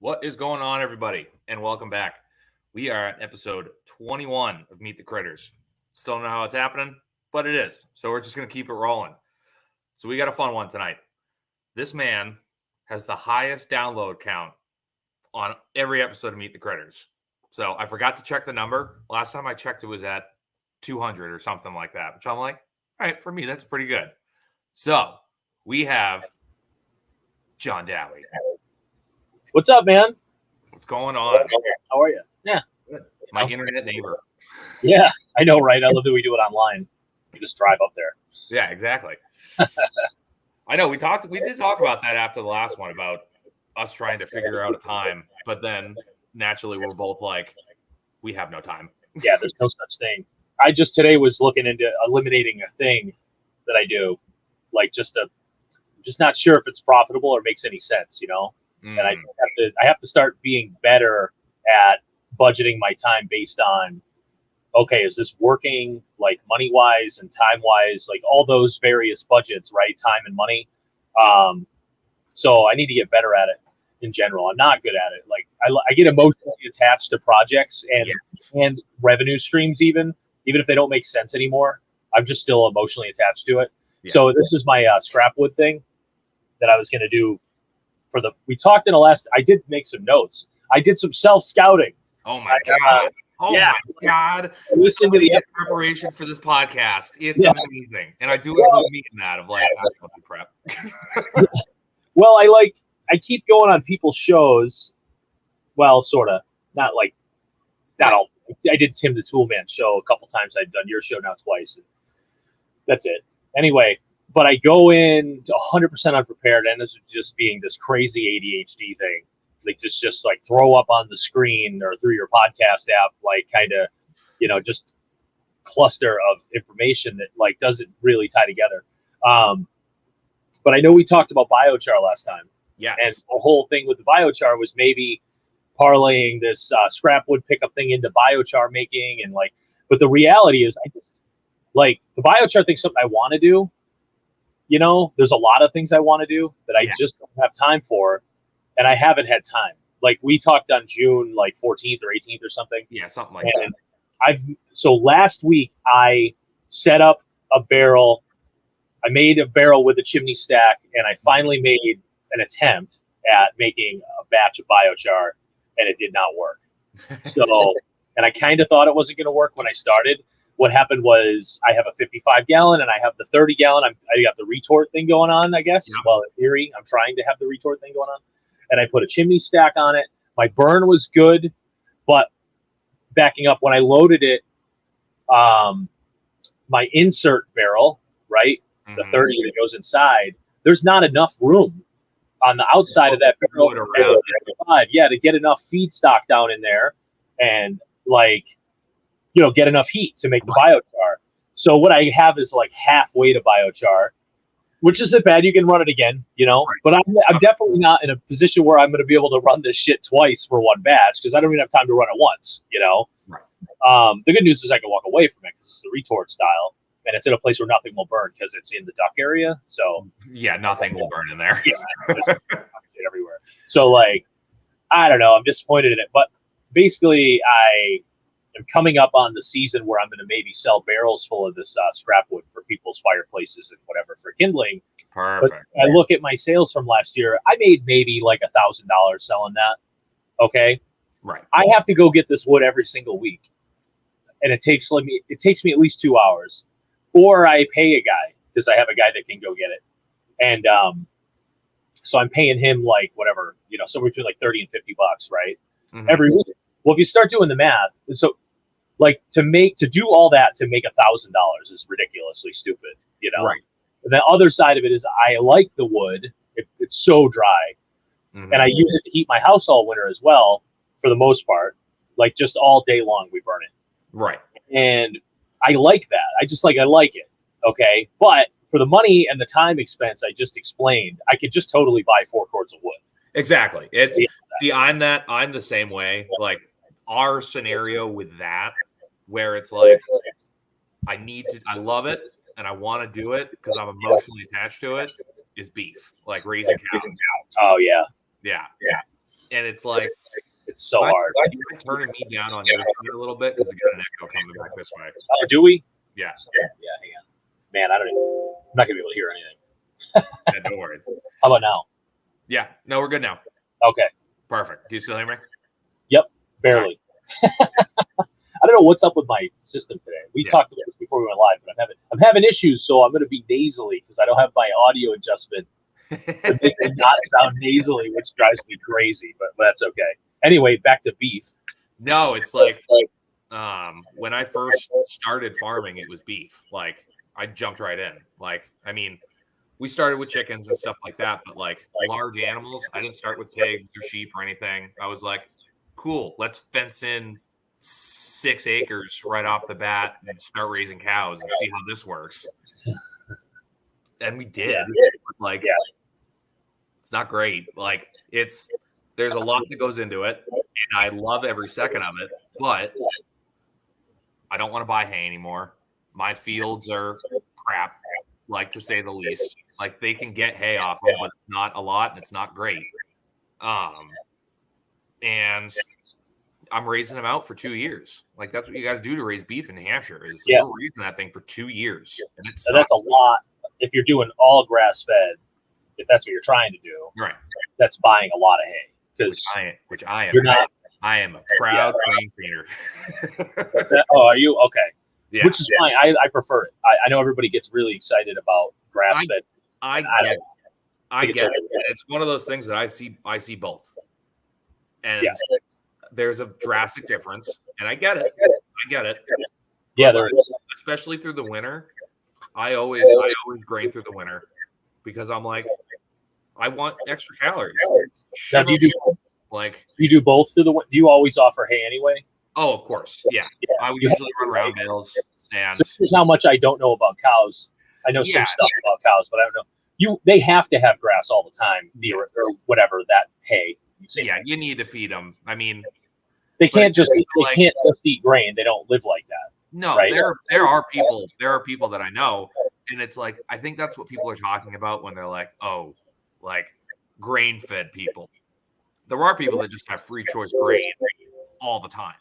What is going on, everybody? And welcome back. We are at episode 21 of Meet the Critters. Still don't know how it's happening, but it is. So we're just going to keep it rolling. So we got a fun one tonight. This man has the highest download count on every episode of Meet the Critters. So I forgot to check the number. Last time I checked, it was at 200 or something like that, which I'm like, all right, for me, that's pretty good. So we have Jon Dowie. What's up, man? What's going on? How are you? Yeah. My internet neighbor. Yeah, I know, right? I love that we do it online. You just drive up there. Yeah, exactly. I know we did talk about that after the last one about us trying to figure out a time, but then naturally we're both like, we have no time. Yeah, there's no such thing. I just today was looking into eliminating a thing that I do, like just not sure if it's profitable or makes any sense, you know. And I have to start being better at budgeting my time based on, okay, is this working, like money wise and time wise, like all those various budgets, right? Time and money. So I need to get better at it in general. I'm not good at it. Like I get emotionally attached to projects and revenue streams, even if they don't make sense anymore. I'm just still emotionally attached to it. Yeah. So this is my scrap wood thing that I was going to do. We talked in the last. I did make some notes. I did some self scouting. Oh my god! My god! Listen to the preparation for this podcast. It's amazing, and I do include me in that of like prep. Well, I keep going on people's shows. Well, sort of, not all. I did Tim the Toolman show a couple times. I've done your show now twice. And that's it. Anyway. But I go in 100% unprepared, and it's just being this crazy ADHD thing. Like just like throw up on the screen or through your podcast app, like kind of, just cluster of information that like doesn't really tie together. But I know we talked about biochar last time. Yes. And the whole thing with the biochar was maybe parlaying this scrap wood pickup thing into biochar making, and but the reality is I just like the biochar thing's something I want to do. There's a lot of things I want to do that I just don't have time for, and I haven't had time. Like we talked on June 14th or 18th or something. Yeah, something like that. So last week I set up a barrel. I made a barrel with a chimney stack, and I finally made an attempt at making a batch of biochar, and it did not work. So, and I kind of thought it wasn't going to work when I started. What happened was I have a 55 gallon and I have the 30 gallon. I got the retort thing going on, I guess. Yeah. Well, in theory, I'm trying to have the retort thing going on. And I put a chimney stack on it. My burn was good, but backing up, when I loaded it, my insert barrel, right, the 30 that goes inside, there's not enough room on the outside of that barrel to get enough feedstock down in there and get enough heat to make the biochar. So what I have is like halfway to biochar, which isn't bad. You can run it again, but I'm definitely not in a position where I'm going to be able to run this shit twice for one batch because I don't even have time to run it once, Right. The good news is I can walk away from it because it's the retort style and it's in a place where nothing will burn because it's in the duck area. So yeah, nothing will burn in there. Yeah, everywhere. So I don't know. I'm disappointed in it, but basically I'm coming up on the season where I'm going to maybe sell barrels full of this scrap wood for people's fireplaces and whatever for kindling. Perfect. But I look at my sales from last year. I made maybe like $1,000 selling that. Okay. Right. I have to go get this wood every single week, and it takes me at least 2 hours, or I pay a guy because I have a guy that can go get it, and so I'm paying him somewhere between like $30 and $50, right, every week. Well, if you start doing the math, so to do all that to make $1,000 is ridiculously stupid, Right. The other side of it is I like the wood. It's so dry, and I use it to heat my house all winter as well. For the most part, just all day long we burn it. Right. And I like that. I like it. Okay. But for the money and the time expense I just explained, I could just totally buy 4 quarts of wood. Exactly. See, I'm the same way. Like our scenario with that, where it's like, I love it and I want to do it because I'm emotionally attached to it, is beef, like raising cows. Oh yeah. Yeah. And it's like, it's so hard. You mind turning me down on yours a little bit because I got an echo coming back this way. Oh, do we? Yeah. Yeah, hang on. Man, I'm not gonna be able to hear anything. Yeah, no worries. How about now? Yeah, no, we're good now. Okay. Perfect. Do you still hear me? Yep, barely. I don't know what's up with my system today. We talked about this before we went live, but I'm having issues, so I'm going to be nasally because I don't have my audio adjustment to make it not sound nasally, which drives me crazy. But that's okay. Anyway, back to beef. No, it's like when I first started farming, it was beef. Like I jumped right in. Like, I mean, we started with chickens and stuff like that, but like large animals, I didn't start with pigs or sheep or anything. I was like, cool, let's fence in 6 acres right off the bat and start raising cows and see how this works. And we did. Like, it's not great. Like, there's a lot that goes into it, and I love every second of it, but I don't want to buy hay anymore. My fields are crap, like, to say the least. Like, they can get hay off them, but it's not a lot and it's not great. And I'm raising them out for 2 years. Like, that's what you got to do to raise beef in New Hampshire is we're raising that thing for 2 years. And that's a lot. If you're doing all grass fed, if that's what you're trying to do, right? That's buying a lot of hay. Which I am. You're not. I am a proud grain feeder. Oh, are you? Okay. Yeah. Which is fine. I prefer it. I know everybody gets really excited about grass fed. I get it. It's one of those things that I see both. And there's a drastic difference. And I get it. Yeah, there is. Especially through the winter. I always grain through the winter because I'm like, I want extra calories. Now, do you do both through the winter? Do you always offer hay anyway? Oh, of course. Yeah. I would usually run round bales. And so here's how much I don't know about cows. I know some stuff about cows, but I don't know. They have to have grass all the time, or whatever, that hay. You need to feed them. I mean, they can't just eat grain. They don't live like that. No, right? there are people that I know, and it's like I think that's what people are talking about when they're like, oh, like grain fed people. There are people that just have free choice grain all the time.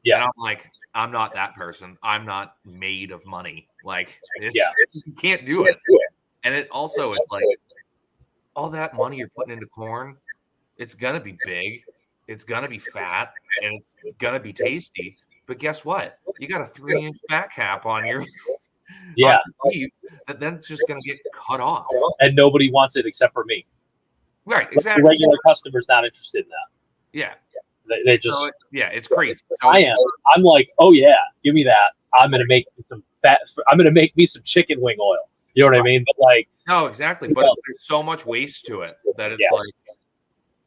Yeah. And I'm like, I'm not that person. I'm not made of money. Like, you can't do it. And it also, it's like all that money you're putting into corn, it's going to be big. It's going to be fat and it's going to be tasty. But guess what? You got a 3-inch fat cap on your beef that then it's just going to get cut off. And nobody wants it except for me. Right, exactly. The regular customer's not interested in that. Yeah. They just it's crazy. So, I'm like, oh yeah, give me that. I'm gonna make some fat. I'm gonna make me some chicken wing oil. You know what I mean? But like, no, exactly. But there's so much waste to it that it's like,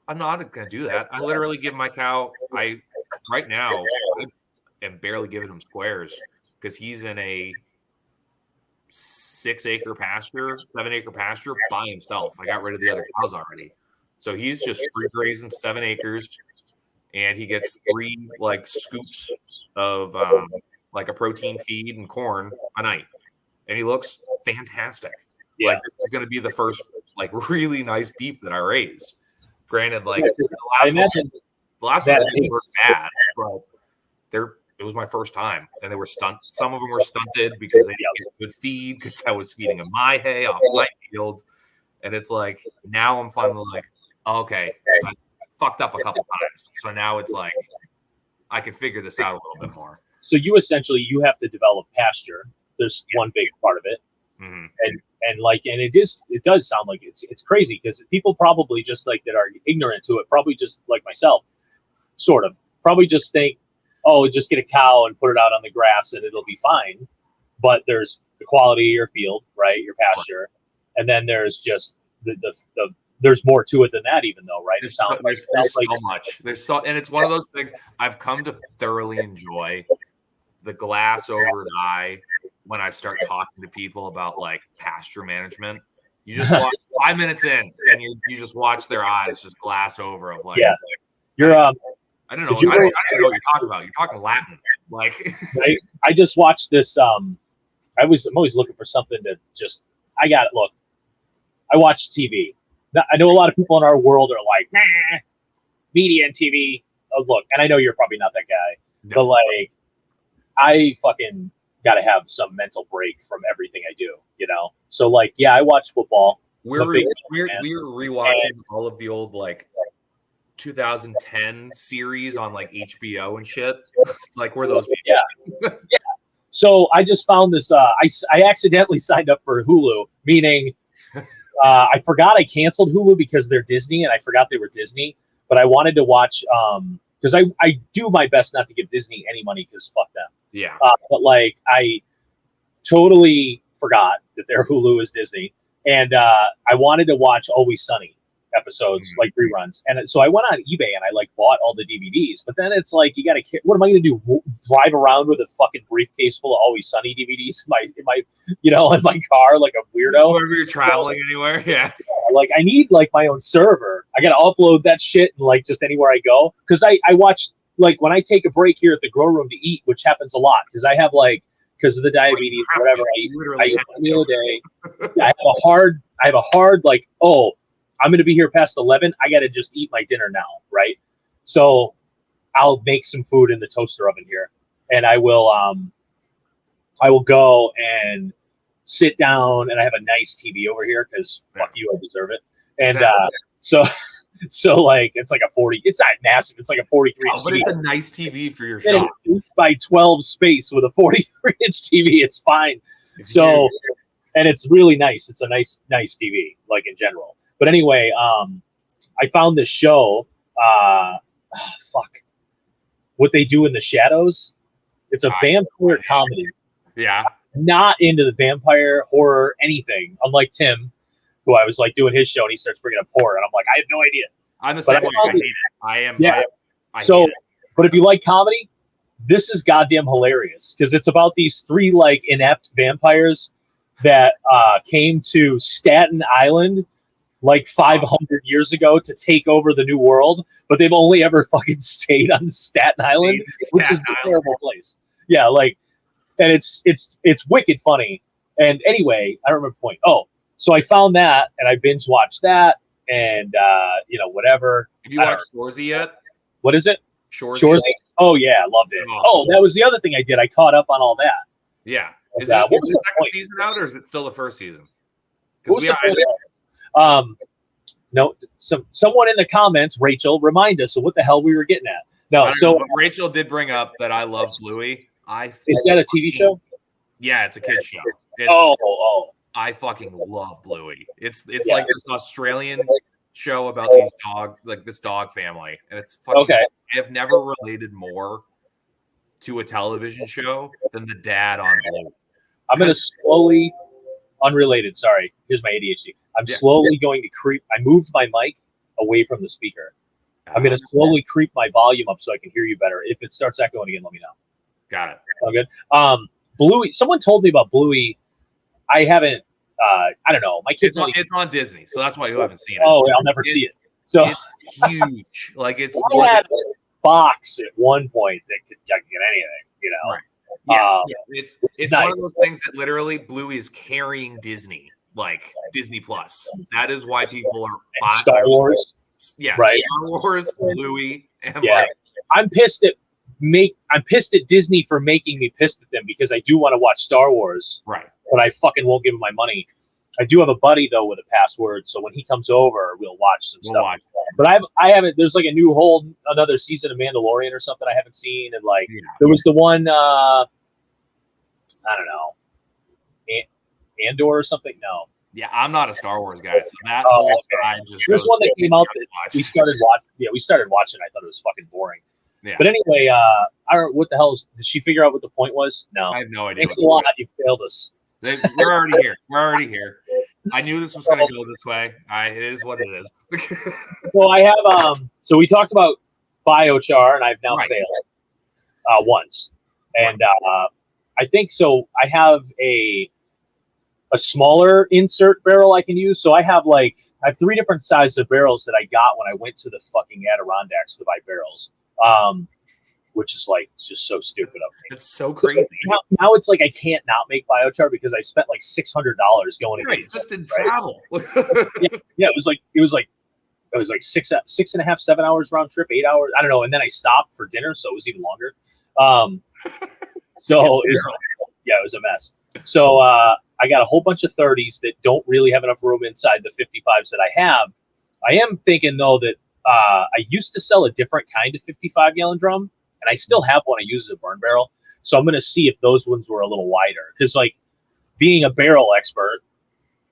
I'm not gonna do that. I literally give my cow. Right now I am barely giving him squares because he's in a 6-acre pasture, 7-acre pasture by himself. I got rid of the other cows already, so he's just free grazing 7 acres. And he gets 3 like scoops of like a protein feed and corn a night, and he looks fantastic. Yeah. Like this is going to be the first like really nice beef that I raised. Granted, like the last one were bad, but it was my first time, and they were stunted. Some of them were stunted because they didn't get good feed because I was feeding them my hay off my field, and it's like now I'm finally like, okay. Fucked up a couple times, so now it's like I can figure this out a little bit more. So you have to develop pasture. There's one big part of it, and it does sound like it's crazy because people probably just like that are ignorant to it, probably just like myself, sort of, probably just think, oh, just get a cow and put it out on the grass and it'll be fine. But there's the quality of your field, right, your pasture, and then there's just the there's more to it than that, even though, right? There's so much. And it's one of those things I've come to thoroughly enjoy the glass over an eye when I start talking to people about like pasture management. You just watch 5 minutes in, and you just watch their eyes just glass over of like, you're I don't know. I don't know what you're talking about. You're talking Latin, like. I just watched this. I'm always looking for something to just. I watch TV. I know a lot of people in our world are like, nah, media and TV. Oh, look, and I know you're probably not that guy, No. but like, I fucking got to have some mental break from everything I do, you know? So like, yeah, I watch football. We're rewatching all of the old like 2010 series on like HBO and shit. Like we're those people. Yeah. Yeah. So I just found this. I accidentally signed up for Hulu, meaning I forgot I canceled Hulu because they're Disney, and I forgot they were Disney. But I wanted to watch because I do my best not to give Disney any money because fuck them. Yeah. But like I totally forgot that their Hulu is Disney, and I wanted to watch Always Sunny episodes, like reruns. And so I went on eBay and I like bought all the DVDs. But then it's like, you got to, what am I going to do? Drive around with a fucking briefcase full of Always Sunny DVDs in my in my car like a weirdo? Whenever you're traveling anywhere, yeah. Like I need like my own server. I got to upload that shit and like just anywhere I go. Because I watch, like when I take a break here at the grow room to eat, which happens a lot because I have like, because of the diabetes, whatever, I eat a meal a day. I have a hard like, oh, I'm going to be here past 11. I got to just eat my dinner now, right? So I'll make some food in the toaster oven here, and I will go and sit down, and I have a nice TV over here because fuck you, I deserve it. And so like it's like a 40. It's not massive. It's like a 43 inch but TV. it's a nice TV for your shop. 8x12 space with a 43 inch TV. It's fine. So, and it's really nice. It's a nice TV, like in general. But anyway, I found this show. What They Do in the Shadows. It's a vampire comedy. Yeah. Not into the vampire horror anything. Unlike Tim, who I was like doing his show and he starts bringing up horror, and I'm like, I have no idea. I'm the same way. I hate it. I am. Yeah. I hate it. But if you like comedy, this is goddamn hilarious because it's about these three like inept vampires that came to Staten Island like 500 years ago to take over the new world, but they've only ever fucking stayed on Staten Island, which is a terrible place. Yeah, like, and it's wicked funny. And anyway, I don't remember the point. Oh, so I found that and I binge watched that, and whatever. Have you watched Shoresy yet? What is it? Shoresy. Oh yeah, loved it. Oh, that was the other thing I did. I caught up on all that. Yeah. Is the second season out, or is it still the first season? No, someone in the comments, Rachel, remind us of what the hell we were getting at. No, so Rachel did bring up that I love Bluey. Is that a TV show? Yeah, it's a kid's show. I fucking love Bluey. It's like this Australian show about this dog family, and it's fucking. Okay. I have never related more to a television show than the dad on Bluey. I'm gonna slowly, unrelated. Sorry, here's my ADHD. I'm slowly going to creep. I moved my mic away from the speaker. I'm going to slowly creep my volume up so I can hear you better. If it starts echoing again, let me know. Got it. All good. Bluey. Someone told me about Bluey. I haven't. I don't know. My kids. It's on Disney, so that's why you haven't seen it. Oh, I'll never see it. So it's huge. Like it's. I had a box at one point that could get anything. You know. Right. Yeah. It's nice. One of those things that literally Bluey is carrying Disney. Like Disney Plus. That is why people are Star Wars. Yeah, right. Star Wars, Bluey, and I'm pissed at Disney for making me pissed at them because I do want to watch Star Wars. Right. But I fucking won't give him my money. I do have a buddy though with a password, so when he comes over, we'll watch some stuff. But I haven't. There's like another season of Mandalorian or something I haven't seen, and like there was the one I don't know. Andor or something? No. Yeah, I'm not a Star Wars guy, so that whole side just. There's one that came out that we started watching. Yeah, we started watching. I thought it was fucking boring. Yeah. But anyway, I don't. What the hell did she figure out what the point was? No, I have no idea. Thanks a lot. You failed us. We're already here. We're already here. I knew this was going to go this way. It is what it is. So I have. So we talked about biochar, and I've now failed once, and I think so. I have a smaller insert barrel I can use. So I have three different sizes of barrels that I got when I went to the fucking Adirondacks to buy barrels, which is like just so stupid of me. It's so crazy. So now it's like I can't not make biochar because I spent like $600 going to just in travel. yeah, it was like it was like 6.5, 7 hours round trip, 8 hours. I don't know. And then I stopped for dinner, so it was even longer. So it was a mess. So I got a whole bunch of 30s that don't really have enough room inside the 55s that I have. I am thinking though that I used to sell a different kind of 55-gallon drum, and I still have one I use as a burn barrel. So I'm going to see if those ones were a little wider, because like being a barrel expert,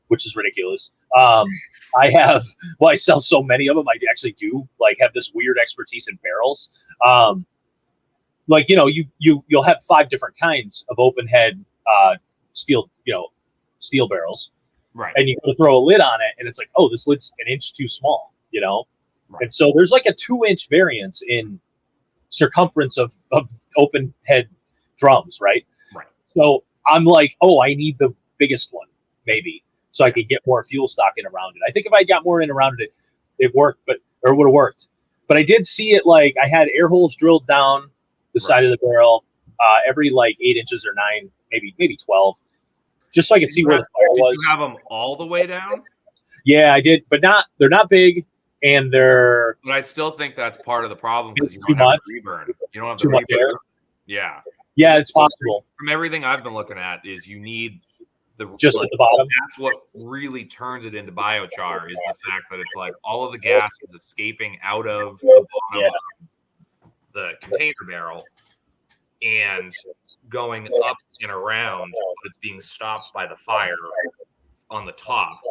which is ridiculous. I sell so many of them. I actually do like have this weird expertise in barrels. Like, you'll have 5 different kinds of open head steel barrels, right? And you go to throw a lid on it, and it's like, oh, this lid's an inch too small, Right. And so there's like a 2-inch variance in circumference of open head drums, right? Right. So I'm like, oh, I need the biggest one, maybe, so I could get more fuel stock in around it. I think if I got more in around it, it worked, or it would have worked. But I did see it, like I had air holes drilled down the side of the barrel, every like 8 inches or 9, maybe 12, just so I could see where the fire was. Did you have them all the way down? Yeah, I did, but they're not big, and they're. But I still think that's part of the problem, because you too don't have much. the reburn. You don't have Too the much reburn. air. Yeah. Yeah, it's possible. From everything I've been looking at, is you need just at the bottom. That's what really turns it into biochar, is the fact that it's like all of the gas is escaping out of the bottom of the container barrel and going up and around, but it's being stopped by the fire on the top.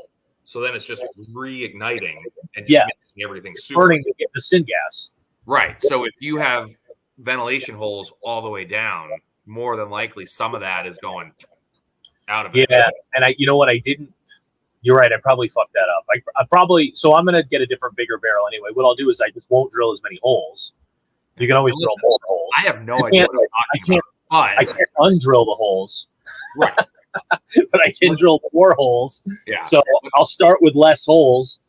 So then it's just reigniting and just making everything super burning to get the syngas. Right. So if you have ventilation holes all the way down, more than likely some of that is going out of it. Yeah, and you know what? I didn't. You're right. I probably fucked that up. I probably. So I'm gonna get a different, bigger barrel anyway. What I'll do is I just won't drill as many holes. You can always drill more holes. I have no idea what I'm talking about. I can't undrill the holes. Right. But I can drill more holes. Yeah. So I'll start with less holes.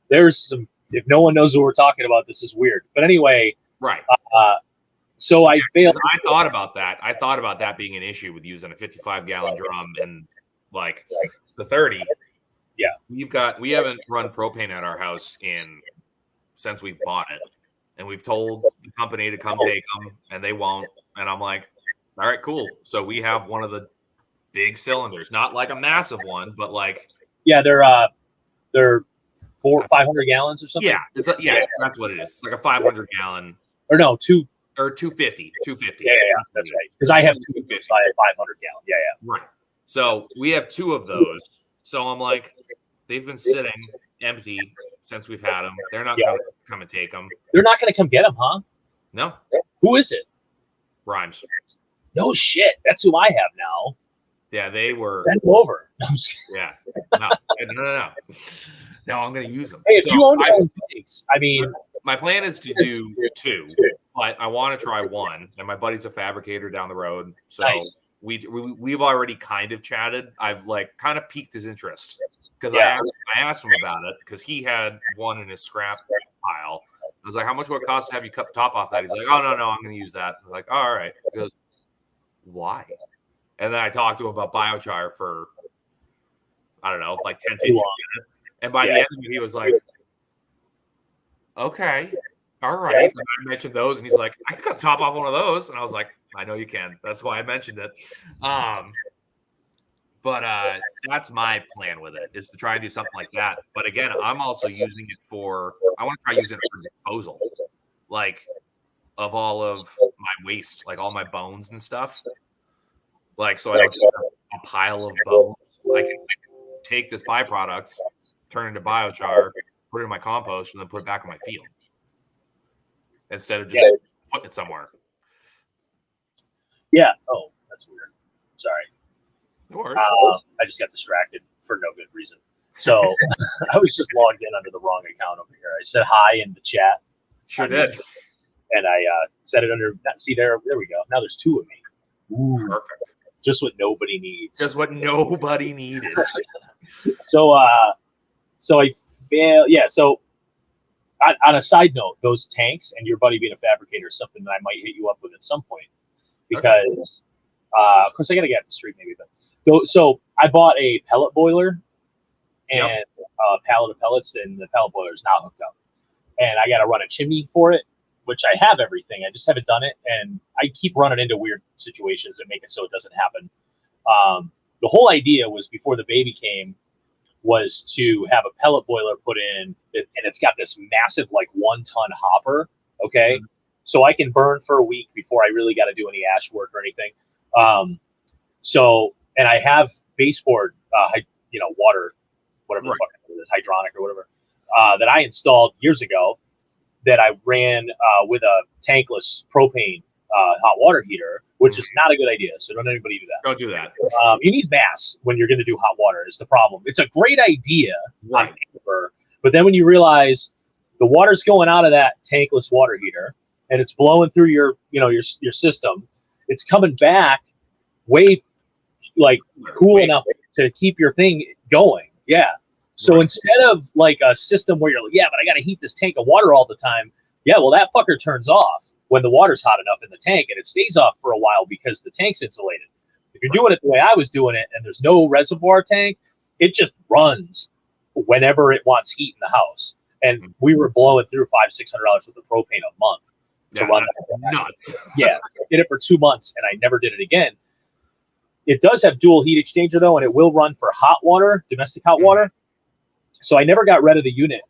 There's some. If no one knows what we're talking about, this is weird. But anyway. Right. So I failed. I thought about that. I thought about that being an issue with using a 55-gallon drum and like the 30. Yeah. We haven't run propane at our house since we've bought it. And we've told the company to come take them, and they won't. And I'm like, all right, cool. So we have one of the big cylinders, not like a massive one, but like. Yeah, they're 500 gallons or something. Yeah, that's what it is. It's like a 500-gallon. Or no, 250. Yeah, that's right. Because I have 250, 500 gallon. Yeah. Right. So we have 2 of those. So I'm like, they've been sitting empty since we've had them. They're not going to come and take them. They're not going to come get them, huh? No. Who is it? Rhymes. No shit. That's who I have now. Yeah, they were. Bend over. Yeah. No. No, I'm going to use them. Hey, if you own your own tanks, I mean. My plan is to do 2, but I want to try 1. And my buddy's a fabricator down the road. So we've already kind of chatted. I've like kind of piqued his interest because I asked him about it because he had one in his scrap pile. I was like, how much would it cost to have you cut the top off that? He's like, oh, no, I'm going to use that. I was like, oh, all right. He goes, why? And then I talked to him about biochar for, I don't know, like 10, 15 minutes. And by the end of it, he was like, okay, all right. And I mentioned those, and he's like, I could cut the top off one of those. And I was like, I know you can. That's why I mentioned it. But that's my plan with it, is to try and do something like that. But again, I'm also using it I want to try using it for disposal, like of all of my waste, like all my bones and stuff. Like, so I don't just have a pile of bones. I can take this byproduct, turn it into biochar, put it in my compost, and then put it back in my field instead of just putting it somewhere. Yeah. Oh, that's weird. Sorry. No worries. I just got distracted for no good reason. So I was just logged in under the wrong account over here. I said hi in the chat. Sure did. And I set it under. See there we go. Now there's 2 of me. Ooh, perfect. Just what nobody needs. Just what nobody needed. So I fail. Yeah. So on a side note, those tanks and your buddy being a fabricator is something that I might hit you up with at some point, because of course I got to get up the street maybe, but so I bought a pellet boiler and a pallet of pellets, and the pellet boiler is not hooked up. and I got to run a chimney for it, which I have everything. I just haven't done it, and I keep running into weird situations that make it so it doesn't happen. The whole idea was before the baby came was to have a pellet boiler put in, and it's got this massive like 1-ton hopper. Okay, so I can burn for a week before I really got to do any ash work or anything. And I have baseboard, water, whatever the fuck it is, hydronic or whatever, that I installed years ago that I ran with a tankless propane hot water heater, which is not a good idea. So don't anybody do that. Don't do that. You need mass when you're going to do hot water is the problem. It's a great idea on paper, but then when you realize the water's going out of that tankless water heater and it's blowing through your system, it's coming back way like cool enough to keep your thing going. Yeah. So instead of like a system where you're like, yeah, but I got to heat this tank of water all the time. Yeah, well, that fucker turns off when the water's hot enough in the tank, and it stays off for a while because the tank's insulated. If you're doing it the way I was doing it and there's no reservoir tank, it just runs whenever it wants heat in the house. And we were blowing through $500-$600 worth of propane a month to run that. Nuts. Yeah, I did it for 2 months and I never did it again. It does have dual heat exchanger though, and it will run for hot water, domestic hot water. So I never got rid of the unit.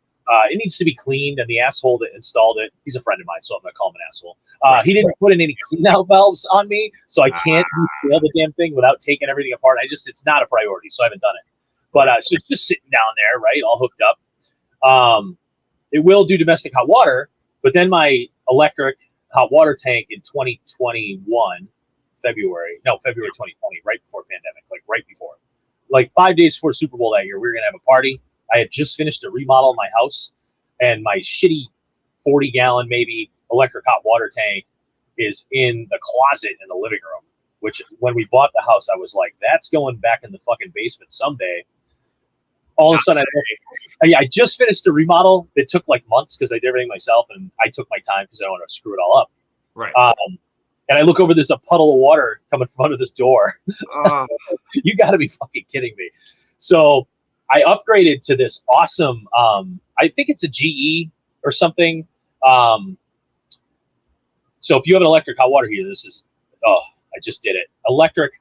It needs to be cleaned, and the asshole that installed it, he's a friend of mine, so I'm going to call him an asshole. He didn't put in any clean-out valves on me, so I can't rescale the damn thing without taking everything apart. It's not a priority, so I haven't done it. But so it's just sitting down there, right, all hooked up. It will do domestic hot water, but then my electric hot water tank in 2021, February 2020, right before pandemic, like right before. Like 5 days before Super Bowl that year, we were going to have a party. I had just finished a remodel of my house, and my shitty 40-gallon maybe electric hot water tank is in the closet in the living room, which when we bought the house, I was like, that's going back in the fucking basement someday. All of a sudden, I just finished a remodel. It took like months because I did everything myself, and I took my time because I don't want to screw it all up. Right. And I look over, there's a puddle of water coming from under this door. You got to be fucking kidding me. So I upgraded to this awesome, I think it's a GE or something. So if you have an electric hot water heater, I just did it. Electric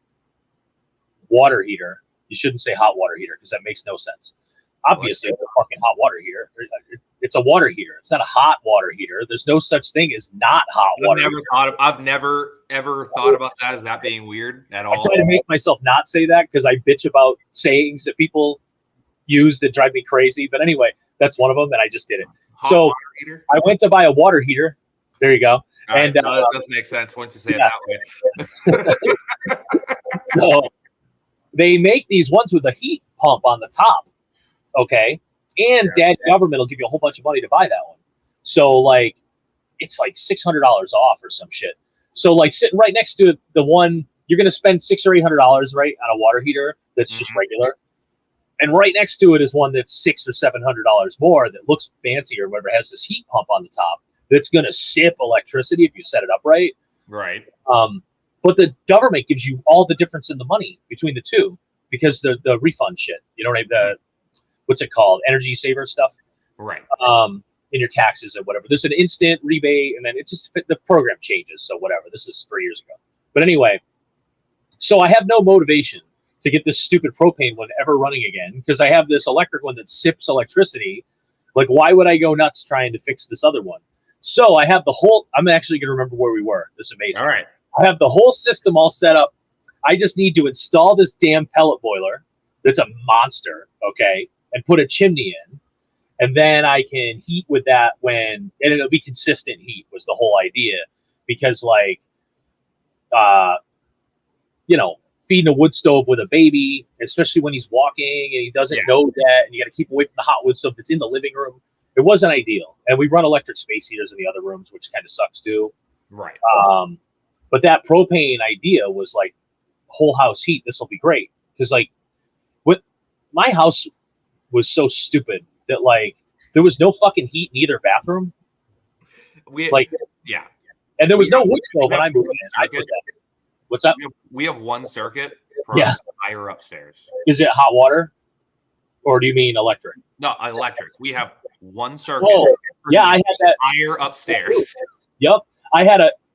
water heater. You shouldn't say hot water heater because that makes no sense. Obviously, it's a fucking hot water heater. It's a water heater. It's not a hot water heater. There's no such thing as not hot water. I've never ever thought about that as that being weird at all. I try to make myself not say that because I bitch about sayings that people use that drive me crazy. But anyway, that's one of them, and I just did it. So I went to buy a water heater. There you go. And that does make sense once you say it that way. So they make these ones with a heat pump on the top. Okay. And Dad government will give you a whole bunch of money to buy that one. So like, it's like $600 off or some shit. So like sitting right next to the one, you're going to spend $600 or $800, right, on a water heater that's just regular. And right next to it is one that's $600 or $700 more that looks fancy or whatever, has this heat pump on the top that's going to sip electricity if you set it up right. Right. But the government gives you all the difference in the money between the two because the refund shit, you know, what's it called? Energy saver stuff. Right. In your taxes or whatever. There's an instant rebate, and then it just the program changes. So whatever. This is 3 years ago. But anyway, so I have no motivation to get this stupid propane one ever running again because I have this electric one that sips electricity. Like, why would I go nuts trying to fix this other one? So I have I'm actually going to remember where we were. This is amazing. All right. I have the whole system all set up. I just need to install this damn pellet boiler that's a monster, okay, and put a chimney in. And then I can heat with that and it'll be consistent heat was the whole idea. Because like, feeding a wood stove with a baby, especially when he's walking and he doesn't know that, and you got to keep away from the hot wood stove that's in the living room. It wasn't ideal. And we run electric space heaters in the other rooms, which kind of sucks too. Right. But that propane idea was like whole house heat. This will be great. Because like my house was so stupid that like there was no fucking heat in either bathroom. And there was no wood stove when I moved in. What's up? We have one circuit for our entire upstairs. Is it hot water? Or do you mean electric? No, electric. We have one circuit Yeah, I had that entire upstairs. Yep,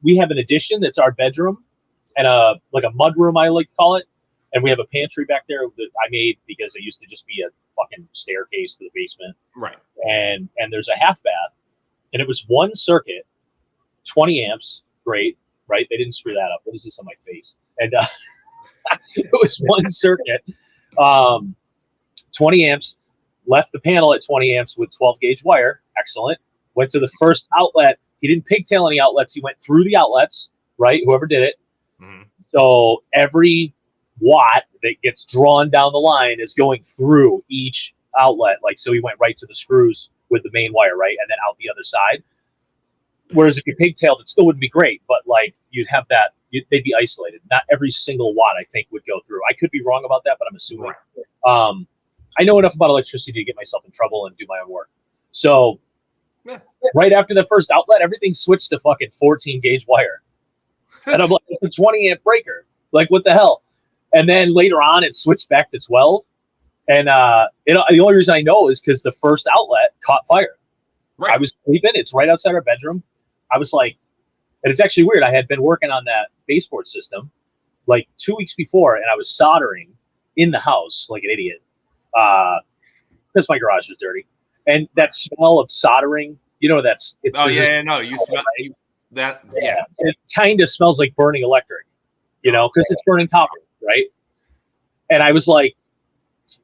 we have an addition that's our bedroom, and like a mud room, I like to call it, and we have a pantry back there that I made because it used to just be a fucking staircase to the basement. Right. And there's a half bath, and it was one circuit, 20 amps, great, right? They didn't screw that up. What is this on my face? And it was one circuit, 20 amps, left the panel at 20 amps with 12 gauge wire, excellent. Went to the first outlet. He didn't pigtail any outlets. He went through the outlets, right? Whoever did it. Mm-hmm. So every watt that gets drawn down the line is going through each outlet. Like, so he went right to the screws with the main wire, right? And then out the other side. Whereas if you pigtailed, it still wouldn't be great, but like you'd have that, they'd be isolated. Not every single watt, I think, would go through. I could be wrong about that, but I'm assuming. Right. I know enough about electricity to get myself in trouble and do my own work. So right after the first outlet, everything switched to fucking 14 gauge wire. And I'm like, it's a 20 amp breaker. Like, what the hell? And then later on, it switched back to 12. And the only reason I know is because the first outlet caught fire. Right. I was sleeping. It's right outside our bedroom. I was like, and it's actually weird. I had been working on that baseboard system like 2 weeks before, and I was soldering in the house like an idiot because my garage was dirty. And that smell of soldering, you know, it's you smell that. Yeah. It kind of smells like burning electric, you know, because it's burning copper, right? And I was like,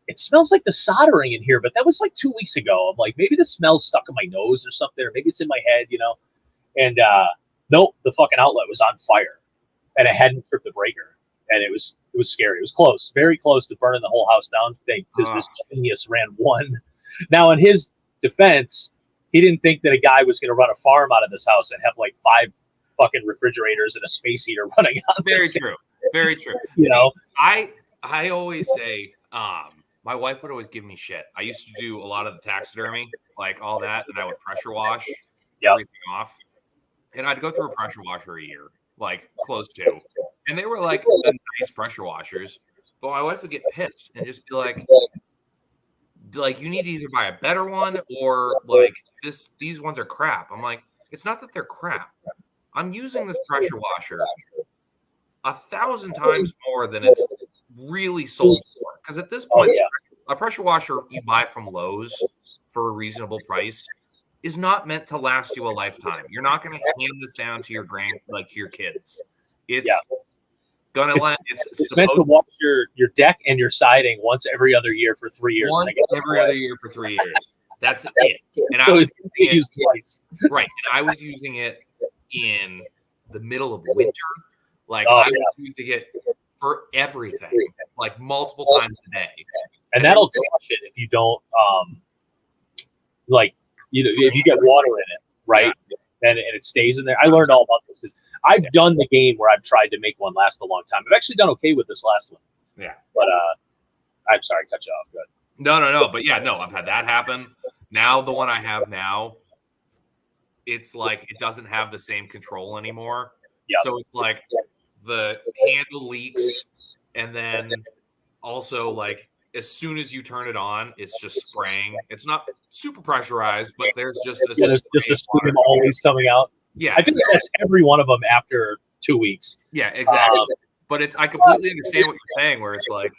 it smells like the soldering in here, but that was like 2 weeks ago. I'm like, maybe the smell's stuck in my nose or something, or maybe it's in my head, you know? And nope, the fucking outlet was on fire, and it hadn't tripped the breaker, and it was scary. It was close, very close to burning the whole house down. Because this genius ran one. Now, in his defense, he didn't think that a guy was going to run a farm out of this house and have like 5 fucking refrigerators and a space heater running on. Very true. Very true. You know, I always say, my wife would always give me shit. I used to do a lot of the taxidermy, like all that, and I would pressure wash everything off. And I'd go through a pressure washer a year, like close to. And they were like the nice pressure washers. But my wife would get pissed and just be like, you need to either buy a better one or like these ones are crap. I'm like, it's not that they're crap. I'm using this pressure washer 1,000 times more than it's really sold for. Because at this point, a pressure washer you buy from Lowe's for a reasonable price is not meant to last you a lifetime. You're not going to hand this down to your your kids. It's meant to wash your deck and your siding once every other year for 3 years. Once every other year for 3 years. That's it. And so I was using it twice. Right. And I was using it in the middle of winter. Like I was using it for everything, like multiple times a day. And that'll touch it if you don't if you get water in it, right? Yeah. And it stays in there. I learned all about this because I've done the game where I've tried to make one last a long time. I've actually done okay with this last one. Yeah. But I'm sorry, cut you off. Good. No. But I've had that happen. Now the one I have now, it's like it doesn't have the same control anymore. Yeah. So it's like the handle leaks, and then also like as soon as you turn it on, it's just spraying. It's not super pressurized, but there's just a stream always coming out. Yeah, I think that's every one of them after 2 weeks. Yeah, exactly. But I completely understand what you're saying, where it's like,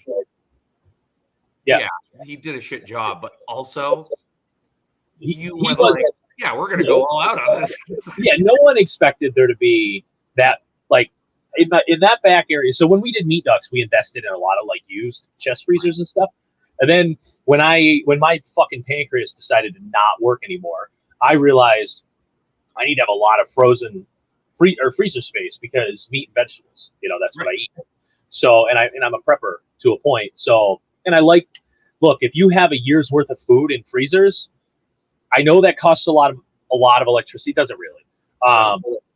yeah, he did a shit job, but also you went like, yeah, we're gonna go all out on this. Yeah, no one expected there to be that like. In that back area, so when we did meat ducks, we invested in a lot of like used chest freezers and stuff. And then when my fucking pancreas decided to not work anymore, I realized I need to have a lot of frozen freezer space because meat and vegetables, that's what I eat. So and I'm a prepper to a point. So and I look, if you have a year's worth of food in freezers, I know that costs a lot of electricity. It doesn't really.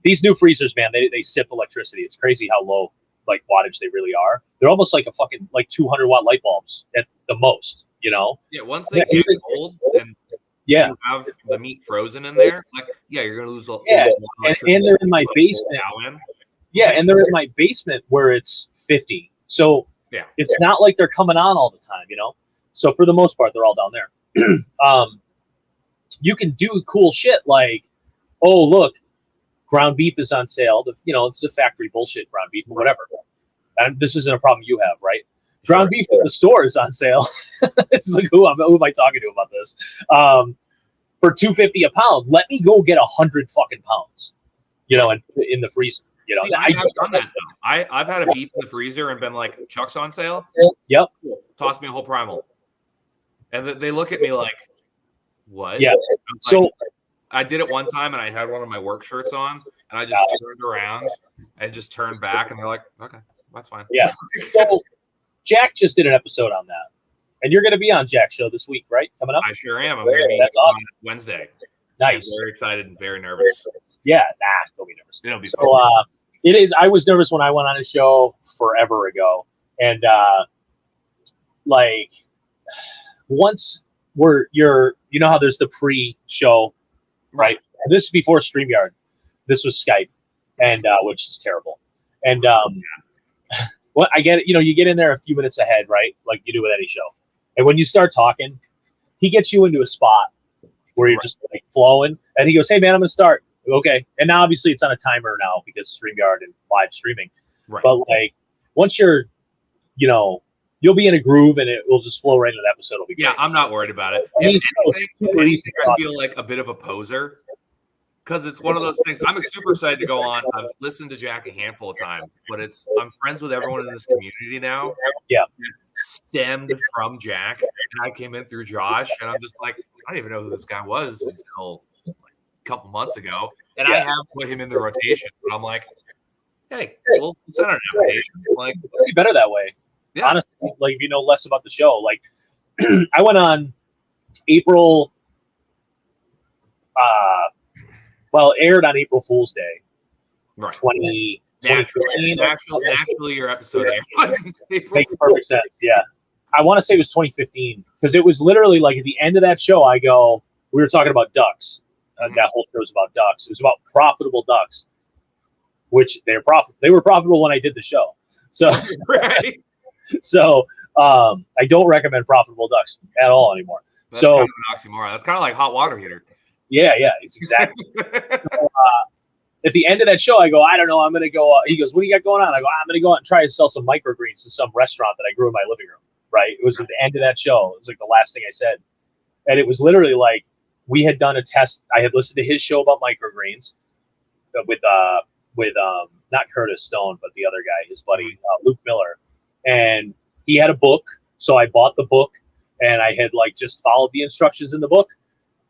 These new freezers, man, they sip electricity. It's crazy how low like wattage they really are. They're almost like a fucking like 200 watt light bulbs at the most, Yeah, once they get old and you have the meat frozen in there, like you're gonna lose a lot and they're in my basement. And they're in my basement where it's 50. So it's not like they're coming on all the time, So for the most part, they're all down there. you can do cool shit like, oh, look, ground beef is on sale. It's a factory bullshit ground beef or whatever. And this isn't a problem you have, right? Ground beef at the store is on sale. It's like, who am I talking to about this? For $2.50 a pound, let me go get 100 fucking pounds, and in the freezer. See, I have done that though. I've had a beef in the freezer and been like, Chuck's on sale. Yep. Toss me a whole primal, and they look at me like, what? Yeah. So I did it one time, and I had one of my work shirts on, and I just turned around and just turned back, and they're like, okay, that's fine. Yeah. So Jack just did an episode on that. And you're going to be on Jack's show this week, right? Coming up? I sure am. I'm going to be on Wednesday. Nice. I'm very excited and very nervous. Yeah, don't be nervous. It'll be so. It is. I was nervous when I went on a show forever ago, and like once you're, how there's the pre-show, right? And this is before StreamYard. This was Skype, and which is terrible. And well, I get it. You get in there a few minutes ahead, right? Like you do with any show. And when you start talking, he gets you into a spot where you're just like flowing, and he goes, "Hey man, I'm gonna start." Okay. And now obviously it's on a timer now because StreamYard and live streaming. Right. But like once you're, you'll be in a groove and it will just flow right into the episode. It'll be great. I'm not worried about it. If anything, I feel like a bit of a poser because it's one of those things. I'm super excited to go on. I've listened to Jack a handful of times, but I'm friends with everyone in this community now. Yeah. Stemmed from Jack, and I came in through Josh, and I'm just like, I don't even know who this guy was until couple months ago, and I have put him in the rotation, but I'm like, hey, we'll send an application. Like, it'd be better that way. Yeah. Honestly, like if you know less about the show. Like I went on April aired on April Fool's Day. Right. 2015. Naturally your episode makes perfect sense. Yeah. I want to say it was 2015 because it was literally like at the end of that show we were talking about ducks. That whole show was about ducks. It was about profitable ducks, which they were profitable when I did the show. So, so I don't recommend profitable ducks at all anymore. That's kind of an oxymoron. That's kind of like hot water heater. Yeah, it's exactly. So, at the end of that show, I go, I don't know. I'm going to go. He goes, what do you got going on? I go, I'm going to go out and try to sell some microgreens to some restaurant that I grew in my living room. Right. It was at the end of that show. It was like the last thing I said. And it was literally like, we had done a test. I had listened to his show about microgreens with not Curtis Stone, but the other guy, his buddy, Luke Miller. And he had a book. So I bought the book and I had like just followed the instructions in the book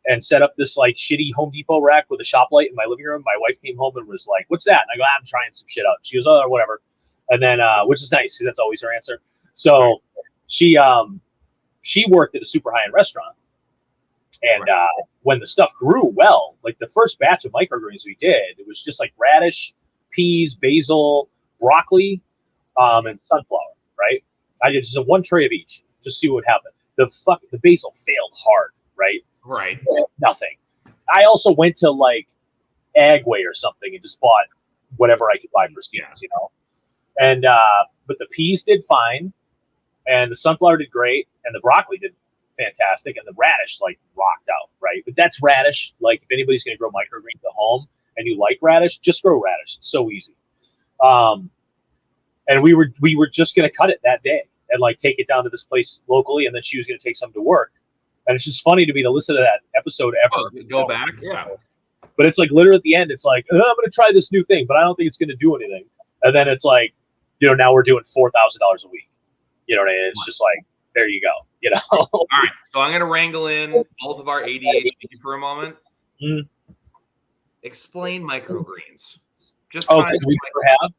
and set up this like shitty Home Depot rack with a shop light in my living room. My wife came home and was like, "What's that?" And I go, "I'm trying some shit out." She goes, "Oh, whatever." And then, which is nice because that's always her answer. So she worked at a super high-end restaurant. And when the stuff grew well, like the first batch of microgreens we did, it was just like radish, peas, basil, broccoli, and sunflower, right? I did just one tray of each, just see what happened. The basil failed hard, right? Right. Nothing. I also went to like Agway or something and just bought whatever I could buy for Stevens, And but the peas did fine, and the sunflower did great, and the broccoli did fantastic, and the radish like rocked out, right? But that's radish. Like if anybody's going to grow microgreens at home and you like radish, just grow radish. It's so easy. And we were just going to cut it that day and like take it down to this place locally, and then she was going to take some to work. And it's just funny to me to listen to that episode ever. Go back, yeah. But it's like literally at the end, it's like, I'm going to try this new thing, but I don't think it's going to do anything. And then it's like, now we're doing $4,000 a week. You know what I mean? It's just like, there you go. All right. So I'm going to wrangle in both of our ADHD for a moment. Explain microgreens. Just kind of we never have?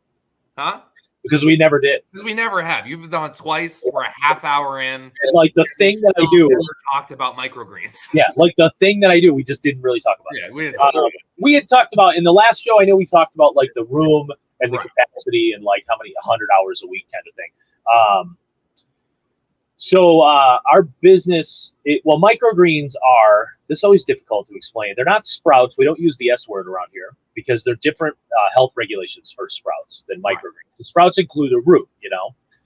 Huh? Because we never did. Because we never have. You've done it twice. We're a half hour in. And like the thing that I do. Never talked about microgreens. Yeah, like the thing that I do, we just didn't really talk about. Yeah, we didn't talk about it. We had talked about in the last show. I know we talked about like the room and the capacity and like how many 100 hours a week kind of thing. So our business, microgreens are, this is always difficult to explain. They're not sprouts. We don't use the S word around here because they're different health regulations for sprouts than microgreens. The sprouts include a root,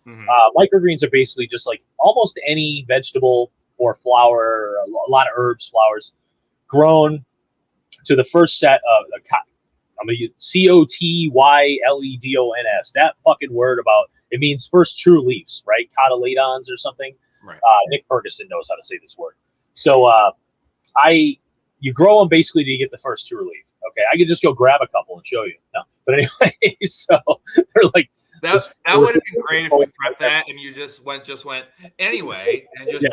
Microgreens are basically just like almost any vegetable or flower, a lot of herbs, flowers, grown to the first set of I'm going to use COTYLEDONS. That fucking word it means first true leaves, right? Cotyledons or something. Right. Nick Ferguson knows how to say this word. So you grow them basically to get the first true leaf. Okay, I could just go grab a couple and show you. No, but anyway, so they're like that would have been great if we prepped that and you just went anyway and just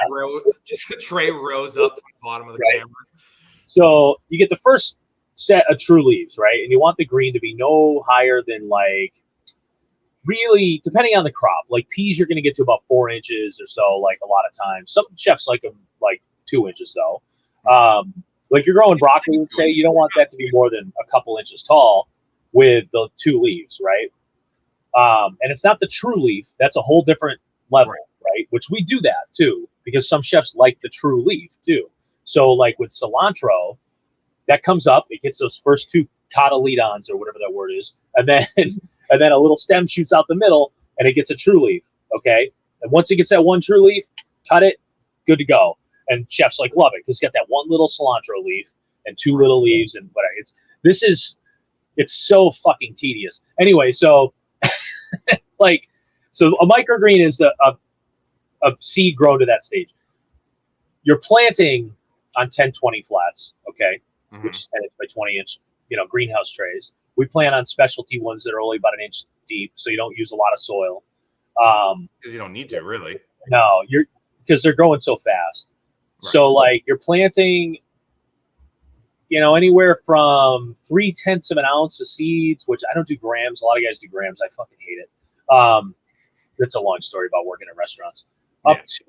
a tray rose up from the bottom of the camera. So you get the first set of true leaves, right? And you want the green to be no higher than like, really, depending on the crop. Like peas, you're going to get to about 4 inches or so. Like a lot of times, some chefs like them like 2 inches though. Like you're growing broccoli, let's say, you don't want that to be more than a couple inches tall with the 2 leaves, right? And it's not the true leaf. That's a whole different level, right? Which we do that too, because some chefs like the true leaf too. So like with cilantro, that comes up, it gets those first 2 cotyledons or whatever that word is, and then a little stem shoots out the middle and it gets a true leaf, okay? And once it gets that 1 true leaf, cut it, good to go. And chefs like love it because it's got that 1 little cilantro leaf and 2 little leaves and whatever. It's so fucking tedious. Anyway, so so a microgreen is a seed grown to that stage. You're planting on 10-20 flats, okay, which is 10 inch by 20 inch, greenhouse trays. We plant on specialty ones that are only about 1 inch deep, so you don't use a lot of soil. Because you don't need to, really. No, because they're growing so fast. Right. So like you're planting, anywhere from 0.3 ounce of seeds, which I don't do grams. A lot of guys do grams. I fucking hate it. That's a long story about working at restaurants. Up to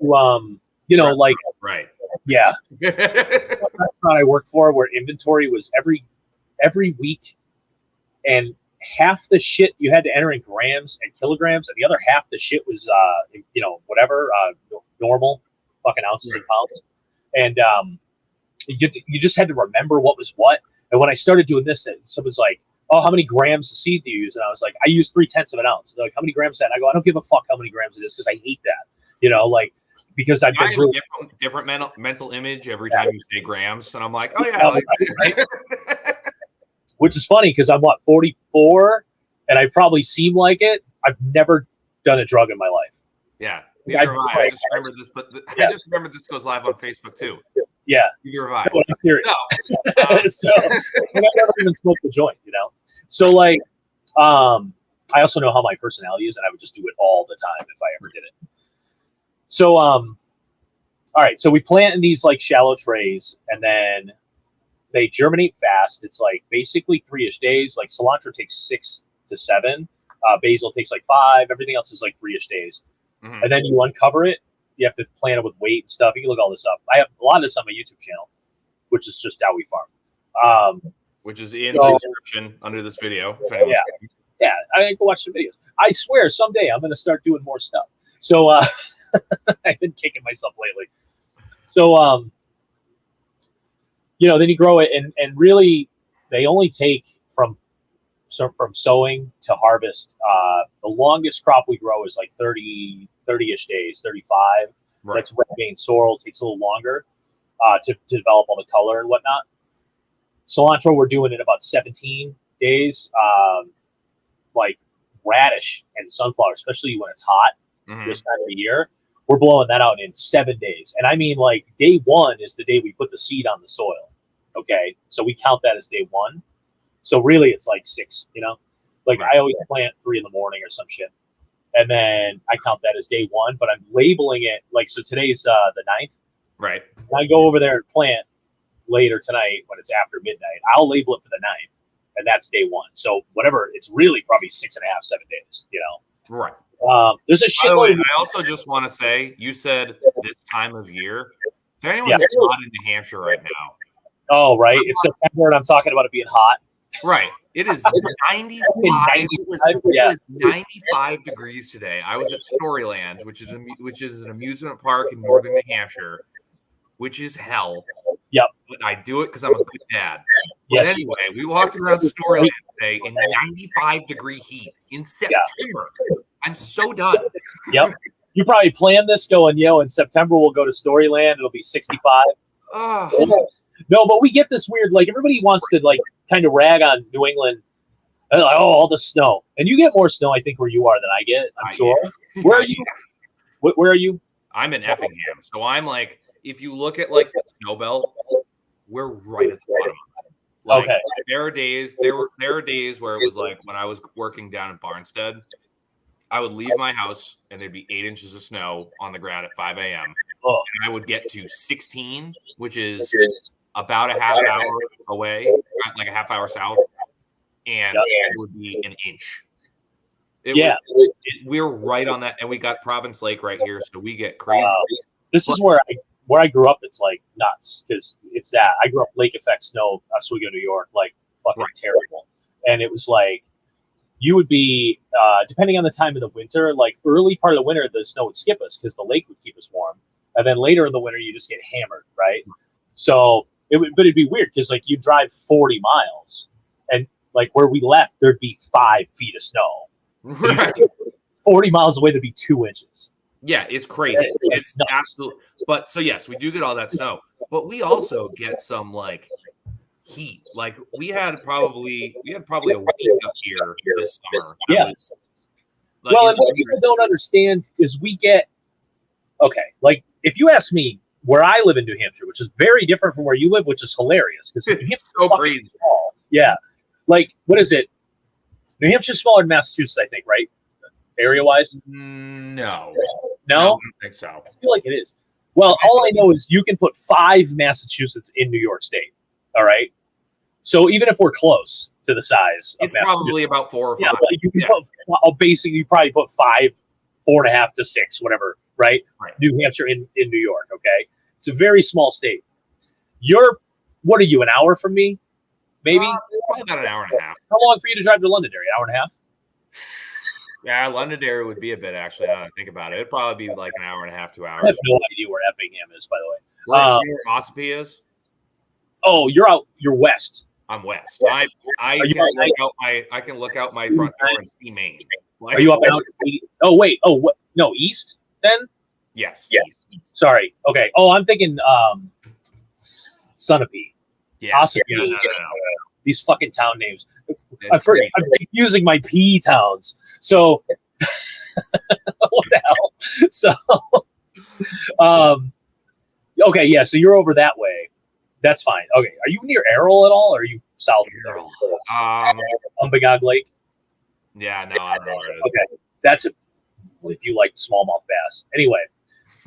like right. Yeah. The restaurant I worked for where inventory was every week, and half the shit you had to enter in grams and kilograms, and the other half the shit was normal fucking ounces and pounds. And you just had to remember what was what. And when I started doing this, someone's like, "Oh, how many grams of seed do you use?" And I was like, "I use 0.3 ounce." They're like, "How many grams is that?" And I go, "I don't give a fuck how many grams it is because I hate that." Because I've been really different mental image every time you say grams, and I'm like, "Oh yeah." Right? Which is funny because I'm 44, and I probably seem like it. I've never done a drug in my life. Yeah. Neither have I. I just remember this, but I just remember this goes live on Facebook too. Yeah. Neither have I. No, I'm serious. No. So I never even smoked the joint, So like, I also know how my personality is, and I would just do it all the time if I ever did it. So all right. So we plant in these like shallow trays, and then they germinate fast. It's like basically 3-ish days. Like cilantro takes 6 to 7. Basil takes like 5. Everything else is like 3-ish days. Mm-hmm. And then you uncover it. You have to plant it with weight and stuff. You can look all this up. I have a lot of this on my YouTube channel, which is just Dowie Farm. Which is in the description under this video. Yeah. I can go watch some videos. I swear someday I'm going to start doing more stuff. So I've been kicking myself lately. So, then you grow it, and really they only take from sowing to harvest. The longest crop we grow is like 30-ish days, 35. Right. That's red vein sorrel. Takes a little longer to develop all the color and whatnot. Cilantro we're doing in about 17 days. Like radish and sunflower, especially when it's hot this time of the year, we're blowing that out in 7 days. And I mean, like day 1 is the day we put the seed on the soil. Okay, so we count that as day 1. So really, it's like 6. Like right. I always plant 3 in the morning or some shit, and then I count that as day 1. But I'm labeling it like, so today's the 9th. Right. I go over there and plant later tonight when it's after midnight. I'll label it for the 9th, and that's day 1. So whatever, it's really probably 6.5, 7 days. Right. There's a shit. By the way, I also just want to say, you said this time of year. Is there anyone who's not in New Hampshire right now? Oh, right. It's September, and I'm talking about it being hot. Right. It is 95. It was 95 degrees today. I was at Storyland, which is an amusement park in northern New Hampshire, which is hell. Yep. But I do it because I'm a good dad. But anyway, we walked around Storyland today in 95-degree heat in September. I'm so done. Yep. You probably planned this going, in September we'll go to Storyland. It'll be 65. No, but we get this weird, like, everybody wants to, like, kind of rag on New England. Like, oh, all the snow. And you get more snow, I think, where you are than I get, I'm sure. Yeah. Where are you? Where are you? I'm in Effingham. So I'm like, if you look at like the snow belt, we're right at the bottom. Like, Okay. there are days where it was like when I was working down in Barnstead, I would leave my house and there'd be 8 inches of snow on the ground at 5 a.m. Oh. And I would get to 16, which is about a half hour away, like a half hour south, and it would be an inch. We're right on that, and we got Province Lake right here, so we get crazy. This is where I grew up. It's like nuts because it's that I grew up lake effect snow, Oswego, New York, like fucking terrible. And it was like you would be depending on the time of the winter, like early part of the winter, the snow would skip us because the lake would keep us warm, and then later in the winter you just get hammered, right? So but it'd be weird because like you drive 40 miles, and like where we left, there'd be 5 feet of snow. Right. 40 miles away, there'd be 2 inches. Yeah, it's crazy. It's absolute. But so yes, we do get all that snow, but we also get some like heat. Like we had probably a week up here this summer. Yeah. And what people don't understand is we get like if you ask me where I live in New Hampshire, which is very different from where you live, which is hilarious because it's so crazy. Small. Yeah, like what is it? New Hampshire's smaller than Massachusetts, I think, right? Area-wise? No, I don't think so. I feel like it is. Well, all I know is you can put 5 Massachusetts in New York State. All right. So even if we're close to the size of it's probably about 4 or 5. Yeah, like you can put, basically you probably put 5, 4.5 to 6, whatever, right? New Hampshire in New York. Okay. It's a very small state. What are you, an hour from me? Maybe? Probably about an hour and a half. How long for you to drive to Londonderry? An hour and a half? Yeah, Londonderry would be a bit, actually, now that I think about it. It'd probably be like an hour and a half, 2 hours. I have no idea where Effingham is, by the way. Where Ossipee is? Oh, you're west. I'm west. I can look out my front door and see Maine. Are you up out? Oh, wait. Oh, what? No, east then? Yes. Yeah. East. Sorry. Okay. Oh, I'm thinking Sunapee. Yeah. Ossipee. No. These fucking town names. I'm confusing my PE towns. So, what the hell? So, okay, yeah. So you're over that way. That's fine. Okay, are you near Errol at all, or are you south of Errol? Umbagog Lake. Yeah, no, I don't know where it is. Okay, that's if you like smallmouth bass. Anyway,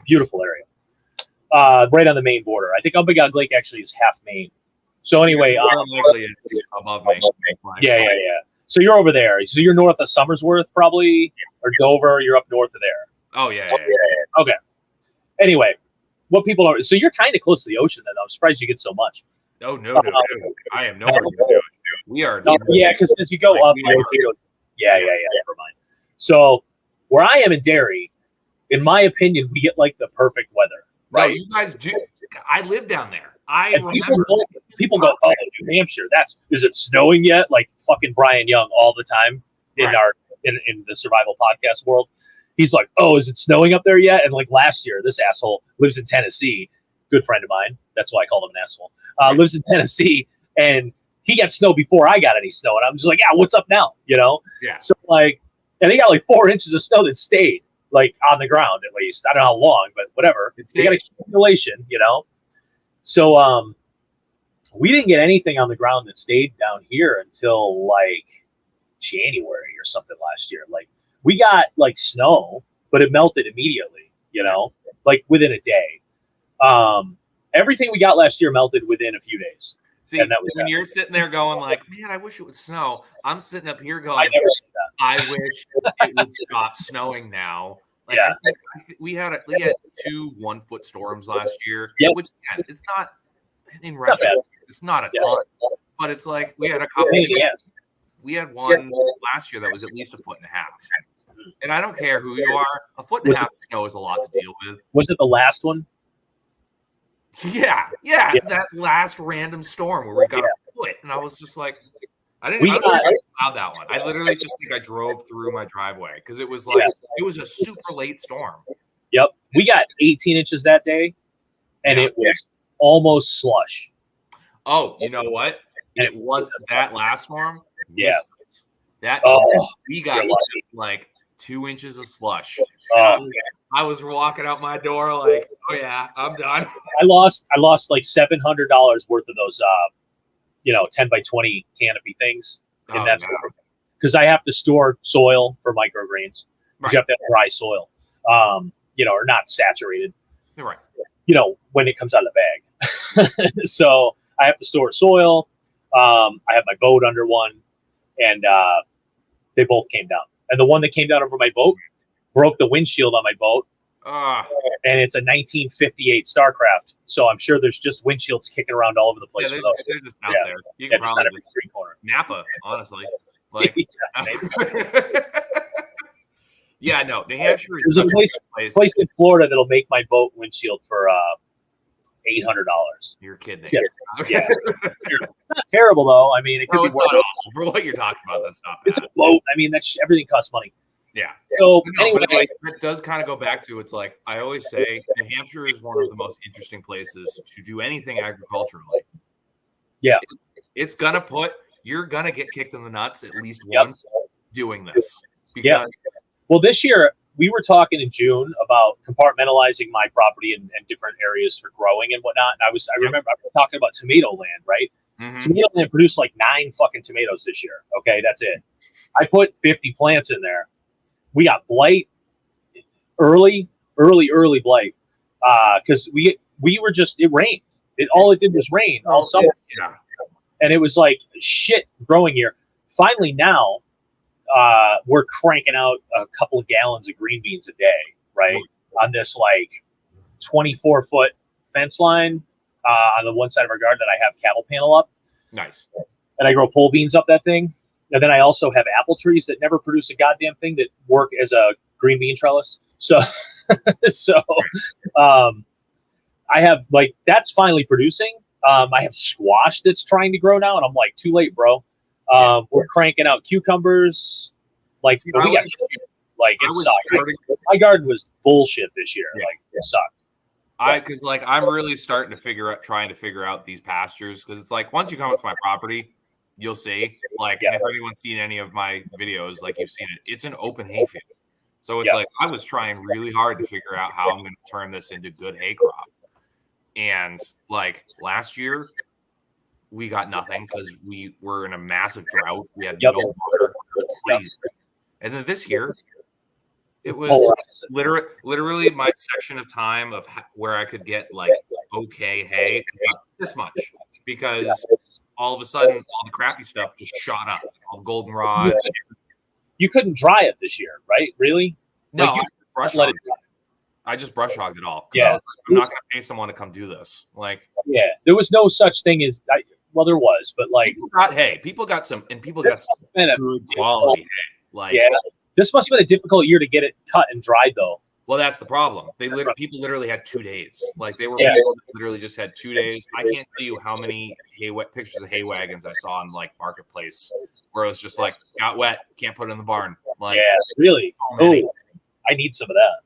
beautiful area. Right on the Maine border. I think Umbagog Lake actually is half Maine. So anyway, likely it's above Maine. Yeah. So you're over there. So you're north of Somersworth, probably, or Dover. You're up north of there. Oh yeah. Okay. Anyway, what people are. So you're kind of close to the ocean. Then I'm surprised you get so much. Oh no. I am nowhere near the ocean. We are. Yeah, because as you go up, never mind. So where I am in Derry, in my opinion, we get like the perfect weather. Right? No, you guys do. I live down there. I and remember people go, oh, New Hampshire. Is it snowing yet? Like fucking Brian Young all the time in in the survival podcast world. He's like, oh, is it snowing up there yet? And like last year, this asshole lives in Tennessee. Good friend of mine. That's why I called him an asshole. Lives in Tennessee, and he got snow before I got any snow. And I'm just like, yeah, what's up now? You know? Yeah. So like, and they got like 4 inches of snow that stayed like on the ground at least. I don't know how long, but whatever. They got accumulation, you know? So we didn't get anything on the ground that stayed down here until like January or something last year. Like we got like snow, but it melted immediately, you know, like within a day. Everything we got last year melted within a few days. See, when you're sitting there going like, man, I wish it would snow. I'm sitting up here going, I wish it would stop snowing now. Like, yeah, I think we had 2 1-foot storms last year, which again, it's not in retrospect, it's not a ton, but it's like we had a couple. We had one last year that was at least 1.5 feet. And I don't care who you are, 1.5 feet of snow is a lot to deal with. Was it the last one? Yeah, that last random storm where we got a foot, and I was just like, I didn't allow that one. I literally just think I drove through my driveway because it was like it was a super late storm. Yep, we got 18 inches that day, and it was almost slush. Oh, you know what? It was that last storm. Yeah. That we got like 2 inches of slush. I was walking out my door like, oh yeah, I'm done. I lost like $700 worth of those 10 by 20 canopy things, and that's because I have to store soil for microgreens. Right. You have to have dry soil, or not saturated. Right. When it comes out of the bag. So I have to store soil. I have my boat under one, and they both came down. And the one that came down over my boat broke the windshield on my boat. And it's a 1958 Starcraft, so I'm sure there's just windshields kicking around all over the place. Yeah, they're just out there. You can probably just green corner. Napa, honestly. Like, yeah, no, New Hampshire is there's a place in Florida that'll make my boat windshield for $800. You're kidding. Yeah. It's not terrible though. I mean, it could be worse. Not awful. For what you're talking about, that's not bad. It's a boat. I mean, everything costs money. Yeah. So anyway, it does kind of go back to, it's like I always say, New Hampshire is one of the most interesting places to do anything agriculturally. Yeah. It's gonna you're gonna get kicked in the nuts at least once doing this. Yeah. Well, this year we were talking in June about compartmentalizing my property and different areas for growing and whatnot. And I remember I was talking about tomato land, right? Mm-hmm. Tomato land produced like 9 fucking tomatoes this year. Okay, that's it. I put 50 plants in there. We got blight, early blight, because we were just, it rained. All it did was rain all summer. Yeah. And it was like shit growing here. Finally now, we're cranking out a couple of gallons of green beans a day, right? On this like 24-foot fence line on the one side of our garden that I have cattle panel up. Nice. And I grow pole beans up that thing. And then I also have apple trees that never produce a goddamn thing that work as a green bean trellis. So, I have like, that's finally producing. I have squash that's trying to grow now, and I'm like, too late, bro. We're cranking out cucumbers. Like, we got it sucked. My garden was bullshit this year. Yeah. Like, it sucked. Because like I'm really trying to figure out these pastures, because it's like once you come up to my property, you'll see, like, and if anyone's seen any of my videos, like you've seen it, it's an open hayfield. So it's like I was trying really hard to figure out how I'm going to turn this into good hay crop. And like last year, we got nothing because we were in a massive drought. We had no water. And then this year, it was literally my section of time of where I could get like okay hay, this much, because all of a sudden all the crappy stuff just shot up. All the goldenrod. You couldn't dry it this year, right? Really? No, I just brush hogged it all. Yeah, I'm not going to pay someone to come do this. Like, yeah, there was no such thing as well, there was, but like people got some good quality hay. Like, yeah, this must have been a difficult year to get it cut and dried, though. Well, that's the problem. People literally had 2 days. Like they were literally just had 2 days. I can't tell you how many pictures of hay wagons I saw in like Marketplace where it was just like got wet, can't put it in the barn. Like, yeah, really. So I need some of that.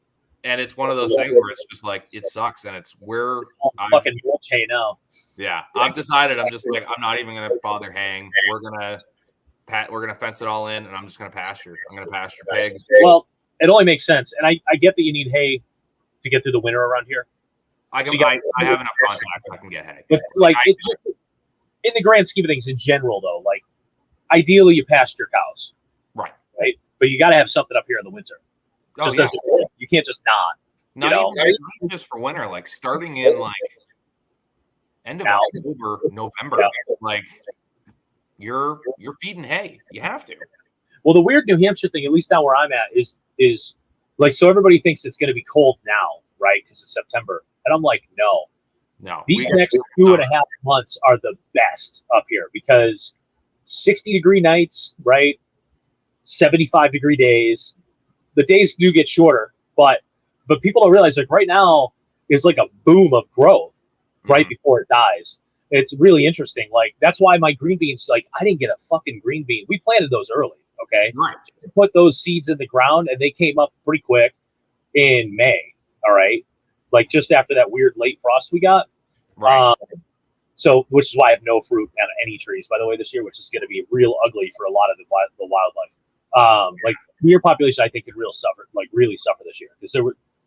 And it's one of those things where it's just like it sucks, and it's where I'm fucking hay now. Yeah, I've decided. I'm just like I'm not even gonna bother haying. We're gonna fence it all in, and I'm just gonna pasture. I'm gonna pasture pigs. Well, it only makes sense, and I get that you need hay to get through the winter around here. I have enough contacts. I can get hay. But like in the grand scheme of things, in general, though, like ideally you pasture cows, right? But you got to have something up here in the winter. You can't just not even just for winter, like starting in like end of October, November, like you're feeding hay. You have to. Well, the weird New Hampshire thing, at least now where I'm at, is like, so everybody thinks it's going to be cold now, right? Because it's September. And I'm like, no. These next 2.5 months are the best up here because 60-degree nights, right? 75-degree days. The days do get shorter, but people don't realize, like, right now is like a boom of growth right before it dies. It's really interesting. Like, that's why my green beans, like, I didn't get a fucking green bean. We planted those early, okay? Right. Put those seeds in the ground, and they came up pretty quick in May, all right? Like, just after that weird late frost we got. Right. So, which is why I have no fruit on any trees, by the way, this year, which is going to be real ugly for a lot of the wildlife. Like deer population, I think could really suffer this year because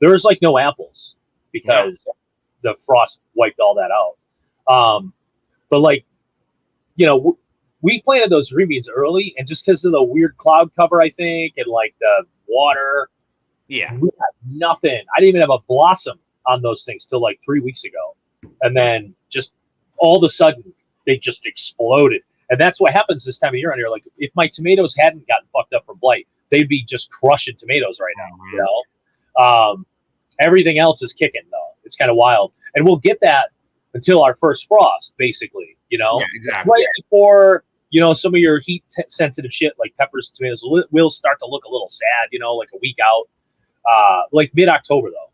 there was like no apples because the frost wiped all that out. But like, we planted those green beans early, and just because of the weird cloud cover, I think, and like the water, we had nothing. I didn't even have a blossom on those things till like 3 weeks ago, and then just all of a sudden they just exploded. And that's what happens this time of year on here. Like if my tomatoes hadn't gotten fucked up from blight, they'd be just crushing tomatoes right now. Everything else is kicking though. It's kind of wild, and we'll get that until our first frost, basically. Yeah, exactly. Right before some of your heat sensitive shit like peppers, tomatoes will start to look a little sad. Like a week out, like mid October though.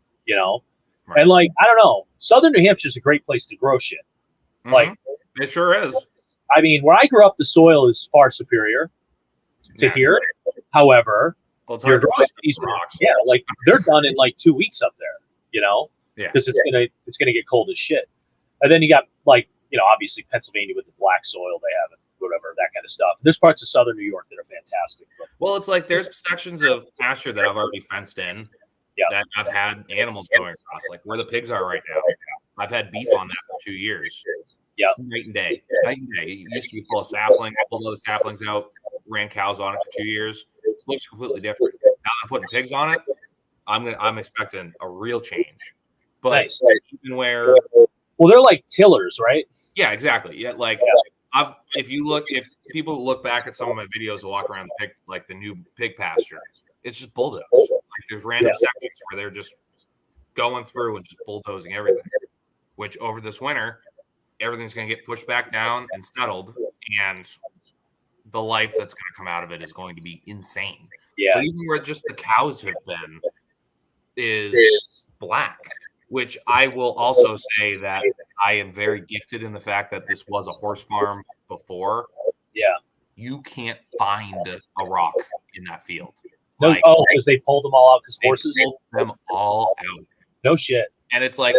Right. And like I don't know, Southern New Hampshire is a great place to grow shit. Like it sure is. I mean, where I grew up, the soil is far superior to here. However, your rocks. Yeah, like they're done in like 2 weeks up there. Because it's gonna get cold as shit. And then you got like obviously Pennsylvania with the black soil they have and whatever that kind of stuff. There's parts of Southern New York that are fantastic. Well, it's like there's sections of pasture that I've already fenced in. That I've had animals going across, like where the pigs are right now. I've had beef on that for 2 years. Yeah, night and day. It used to be full of saplings. I pulled all the saplings out, ran cows on it for 2 years. It looks completely different. Now that I'm putting pigs on it, I'm expecting a real change. But nice. Even where they're like tillers, right? Yeah, exactly. Yeah, if people look back at some of my videos and walk around the new pig pasture, it's just bulldozed. Like there's random sections where they're just going through and just bulldozing everything. Which over this winter, everything's going to get pushed back down and settled, and the life that's going to come out of it is going to be insane. Yeah. But even where just the cows have been is black, which I will also say that I am very gifted in the fact that this was a horse farm before. Yeah. You can't find a rock in that field. No, because they pulled them all out because horses pulled them all out. No shit. And it's like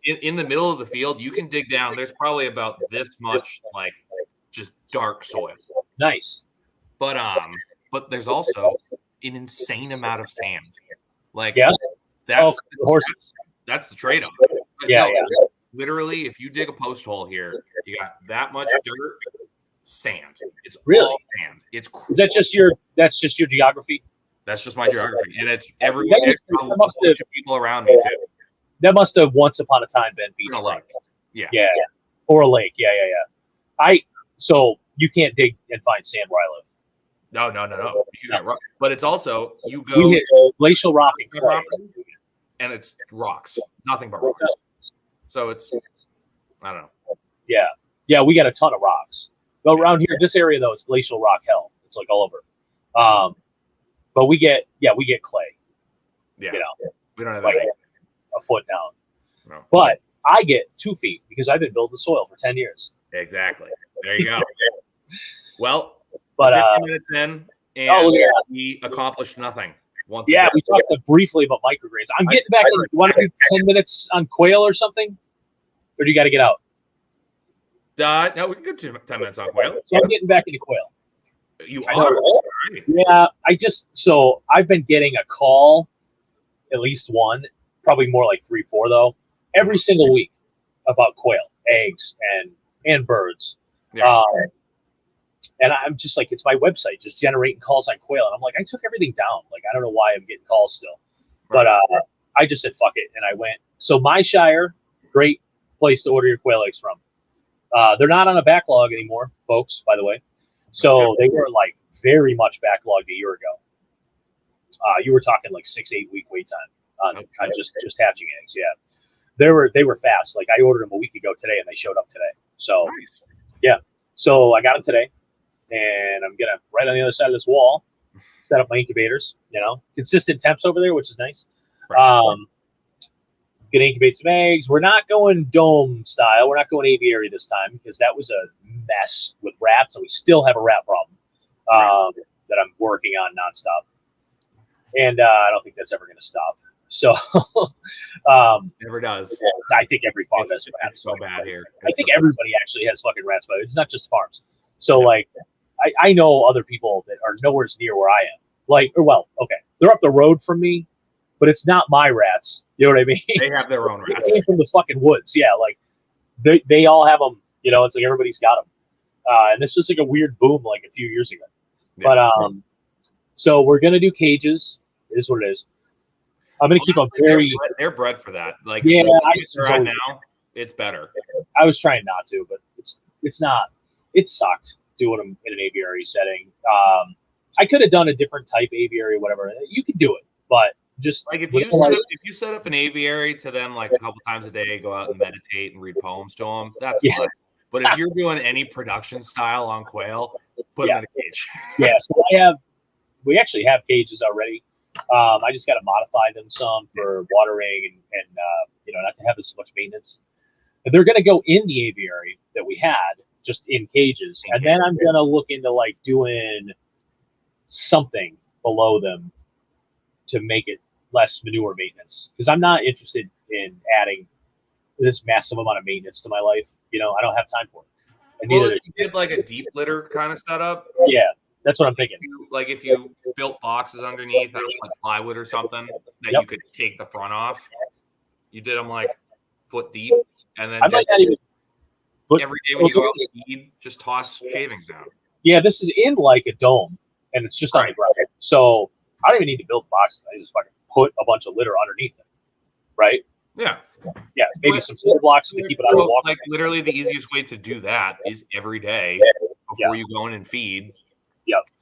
in the middle of the field, you can dig down. There's probably about this much like just dark soil. Nice. But there's also an insane amount of sand. Like that's the horses. That's the trade-off. Yeah. Literally, if you dig a post hole here, you got that much dirt, sand. It's really all sand. It's cool. Is that's just your geography? That's just my geography, and it's everybody. People around me too. That must have once upon a time been beachfront. Yeah. Or a lake. Yeah. So you can't dig and find sand where I live. No. You got rock, but it's also you go. We hit glacial rock and it's rocks, nothing but rocks. So it's I don't know. Yeah. We got a ton of rocks. But around here, this area though, it's glacial rock hell. It's like all over. But we get clay. Yeah. We don't have that. A foot down. No. But I get 2 feet because I've been building the soil for 10 years. Exactly. There you go. Well, but 15 minutes in, and we accomplished nothing. We talked briefly about microgreens. I'm getting back. You want to do 10 minutes on quail or something? Or do you got to get out? No, we can go 10 minutes on quail. So I'm getting back into quail. You are? Right. Yeah, I've been getting a call, at least one, probably more like 3, 4 though, every single week about quail, eggs, and birds. Yeah. And I'm just like, it's my website just generating calls on quail. And I'm like, I took everything down. Like, I don't know why I'm getting calls still. Right. But I just said, fuck it. And I went. So my Shire, great place to order your quail eggs from. They're not on a backlog anymore, folks, by the way. So they were like very much backlogged a year ago. You were talking like 6-8 week wait time on just hatching eggs. Yeah, they were fast. Like I ordered them a week ago today, and they showed up today. So nice. Yeah, so I got them today, and I'm gonna right on the other side of this wall set up my incubators. Consistent temps over there, which is nice. Right. Gonna incubate some eggs. We're not going dome style. We're not going aviary this time because that was a mess with rats, and we still have a rat problem that I'm working on nonstop. And I don't think that's ever going to stop. So Never does. I think every farm has rats. It's so bad here. I think everybody actually has fucking rats, but it's not just farms. So like, I know other people that are nowhere near where I am. Like, or well, okay, they're up the road from me, but it's not my rats. You know what I mean? They have their own They rats. came from the fucking woods. Yeah, like they all have them. You know, it's like everybody's got them. And this was like a weird boom like a few years ago. Yeah. But so we're gonna do cages. It is what it is. I'm gonna keep a very. They're bred for that. Like Yeah, now, it's better. I was trying not to, but it's not. It sucked doing them in an aviary setting. I could have done a different type aviary, whatever. You could do it, but just like if you set up an aviary to them like a couple times a day, go out and meditate and read poems to them. That's fine. But if you're doing any production style on quail, put them in a cage. Yeah, so we actually have cages already. I just got to modify them some for watering and not to have as much maintenance. But they're going to go in the aviary that we had, just in cages, and then I'm going to look into like doing something below them to make it less manure maintenance, because I'm not interested in adding this massive amount of maintenance to my life. I don't have time for it. Well, if you did like a deep litter kind of setup, yeah, that's what I'm thinking. If you built boxes underneath, like plywood or something, that you could take the front off. You did them like foot deep, and then every day when you go out and feed, just toss shavings down. Yeah, this is in like a dome, and it's just on the ground. So I don't even need to build boxes. I just fucking put a bunch of litter underneath it, right? Yeah. Yeah, maybe some cinder blocks to keep it out of the water. Like literally the easiest way to do that is every day before you go in and feed,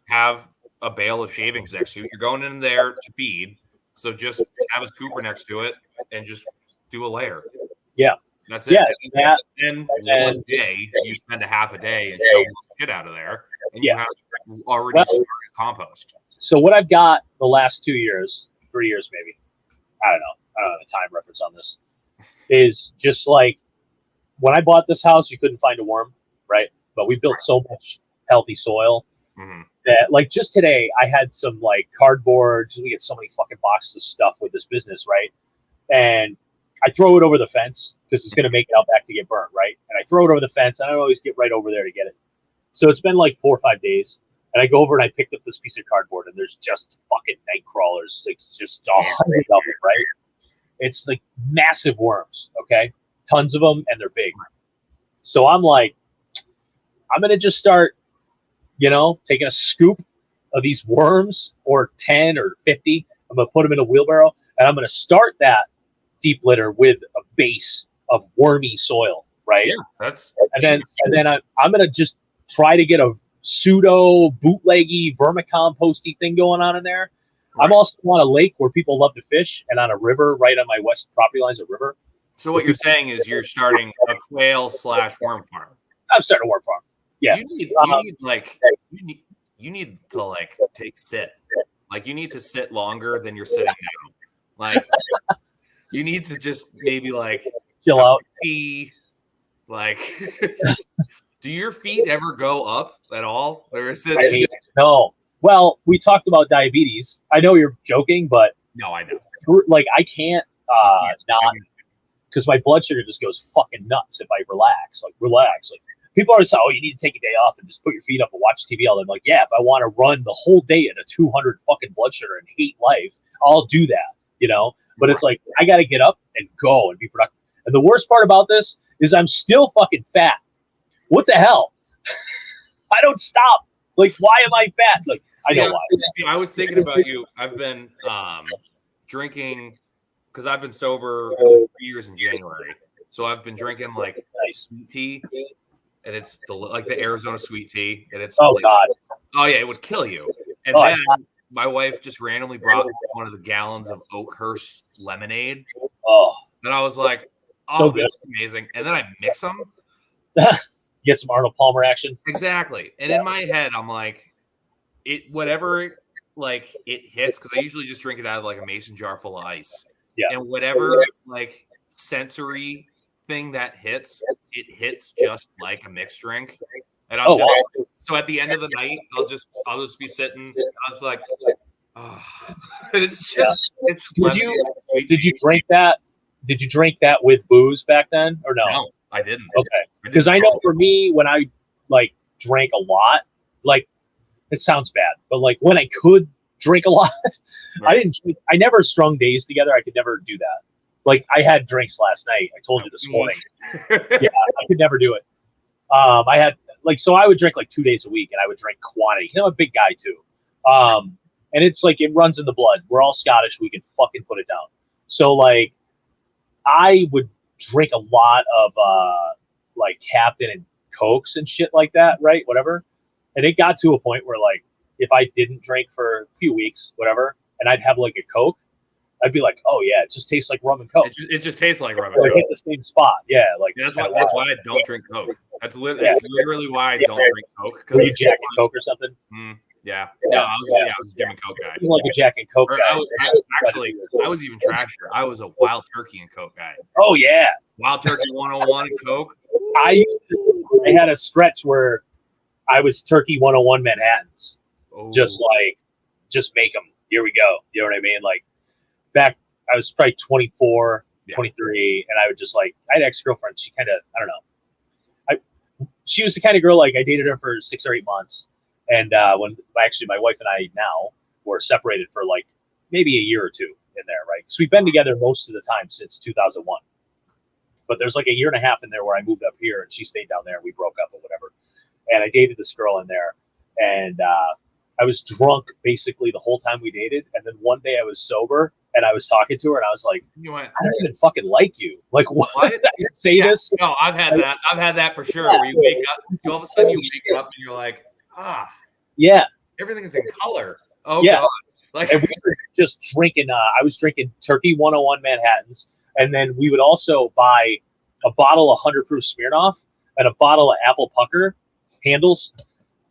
have a bale of shavings next to you. You're going in there to feed, so just have a scooper next to it and just do a layer. Yeah. That's it. Yeah, and one day you spend a half a day and show shit out of there, and you have already started compost. So what I've got the last 2 years, 3 years maybe, I don't know the time reference on this, is just like when I bought this house, you couldn't find a worm, right? But we built so much healthy soil that, like, just today I had some like cardboard, because we get so many fucking boxes of stuff with this business, right? And I throw it over the fence because it's going to make it out back to get burnt, right? And I throw it over the fence, and I don't always get right over there to get it. So it's been like 4 or 5 days, and I go over and I picked up this piece of cardboard, and there's just fucking night crawlers. It's just 100 of them, right? It's like massive worms, okay? Tons of them, and they're big. So I'm like, I'm going to just start, taking a scoop of these worms, or 10 or 50. I'm going to put them in a wheelbarrow, and I'm going to start that deep litter with a base of wormy soil, right? Yeah, and then I'm going to just try to get a pseudo bootleggy vermicomposty thing going on in there. Right. I'm also on a lake where people love to fish, and on a river right on my west property line's a river. So what you're saying is you're starting a quail/worm farm. I'm starting a worm farm. Yeah. You need to like take sit. Like you need to sit longer than you're sitting now. Like you need to just maybe like chill out. Like do your feet ever go up at all? Or is it no. Well, we talked about diabetes. I know you're joking, but no, I know. Like I can't not, because my blood sugar just goes fucking nuts if I relax. Like people always say, "Oh, you need to take a day off and just put your feet up and watch TV." I'm like, yeah, if I want to run the whole day at a 200 fucking blood sugar and hate life, I'll do that, But it's like I got to get up and go and be productive. And the worst part about this is I'm still fucking fat. What the hell? I don't stop. Like, why am I fat? Like, I know why. See, I was thinking about you. I've been drinking, because I've been sober 3 years in January. So I've been drinking like sweet tea, and it's like the Arizona sweet tea, and it's God. Oh yeah, it would kill you. And then my wife just randomly brought one of the gallons of Oakhurst lemonade. Oh, and I was like, "Oh, so this is amazing!" And then I mix them. Get some Arnold Palmer action. Exactly. And in my head, I'm like, whatever like it hits, because I usually just drink it out of like a mason jar full of ice. Yeah. And whatever like sensory thing that hits, it hits just like a mixed drink. And so at the end of the night, I'll just be sitting. I was like, It's just Did you drink that? Did you drink that with booze back then, or no? No, I didn't. Okay, because I know for me, when I like drank a lot, like it sounds bad, but like when I could drink a lot, Right. I didn't. I never strung days together. I could never do that. Like I had drinks last night. I told you this morning. Yeah, I could never do it. I had so I would drink like 2 days a week, and I would drink quantity. I'm a big guy too. And it's like it runs in the blood. We're all Scottish. We can fucking put it down. So like I would drink a lot of like Captain and Cokes and shit like that, right? Whatever. And it got to a point where like if I didn't drink for a few weeks, whatever, and I'd have like a Coke, I'd be like, oh yeah, it just tastes like rum and Coke. It just tastes like rum and Coke. Coke. Hit the same spot. Yeah, like that's why I don't drink Coke. That's literally why I don't drink Coke. Were you Jack and Coke or something? Yeah. No, I was a Jim and Coke guy. Like a Jack and Coke guy. I was even trashier. I was a Wild Turkey and Coke guy. Oh yeah, Wild Turkey 101 and Coke. I had a stretch where I was Turkey 101 Manhattans. Oh. Just make them. Here we go. You know what I mean? Like back, I was probably 24, 23, and I would just like, I had an ex-girlfriend. She kind of, I don't know. She was the kind of girl, like I dated her for 6 or 8 months. And when actually my wife and I now were separated for like maybe a year or two in there, right? Because we've been together most of the time since 2001. But there's like a year and a half in there where I moved up here and she stayed down there and we broke up or whatever. And I dated this girl in there. And I was drunk basically the whole time we dated. And then one day I was sober and I was talking to her and I was like, I don't even fucking like you. Like, what? I say this? No, I've had that. I've had that for sure. Where you wake up, all of a sudden you wake up and you're like, yeah, everything is in color. Oh yeah. God. Like, and we were just drinking. I was drinking Turkey 101 Manhattans, and then we would also buy a bottle of 100 proof Smirnoff and a bottle of Apple Pucker handles.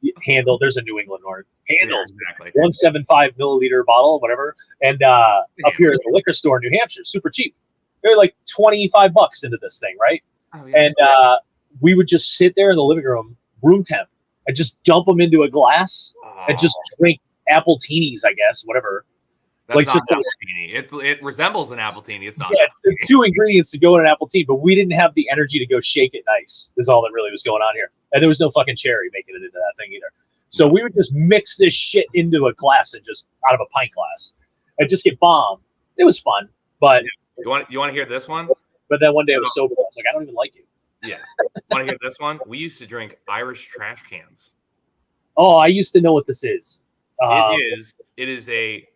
There's a New England word. Handles, exactly. 175 milliliter bottle, whatever. And up here at the liquor store in New Hampshire, super cheap. They're like $25 into this thing, right? Oh, yeah. And we would just sit there in the living room temp, and just dump them into a glass and just drink apple teenies, I guess, whatever. That's like not just an apple teeny. It resembles an apple teeny. It's not. Yeah, it's the 2 ingredients to go in an apple tea, but we didn't have the energy to go shake it nice. Is all that really was going on here, and there was no fucking cherry making it into that thing either. So we would just mix this shit into a glass and just out of a pint glass, and just get bombed. It was fun, but you want to hear this one? But then one day I was sober. I was like, I don't even like you. Yeah. Want to hear this one? We used to drink Irish trash cans. Oh, I used to know what this is. It is a.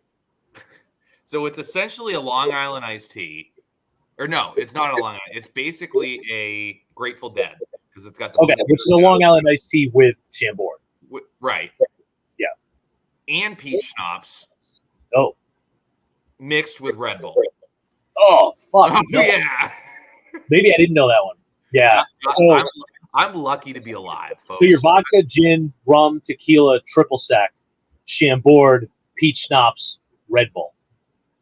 So it's essentially a Long Island iced tea, or no, it's not a Long Island. It's basically a Grateful Dead because it's got the. Okay, which is a Long Island iced tea with Chambord. Right. Yeah. And peach schnapps. Oh. Mixed with Red Bull. Oh fuck! Oh, yeah. Maybe I didn't know that one. Yeah. I'm lucky to be alive, folks. So your vodka, gin, rum, tequila, triple sec, Chambord, peach schnapps, Red Bull.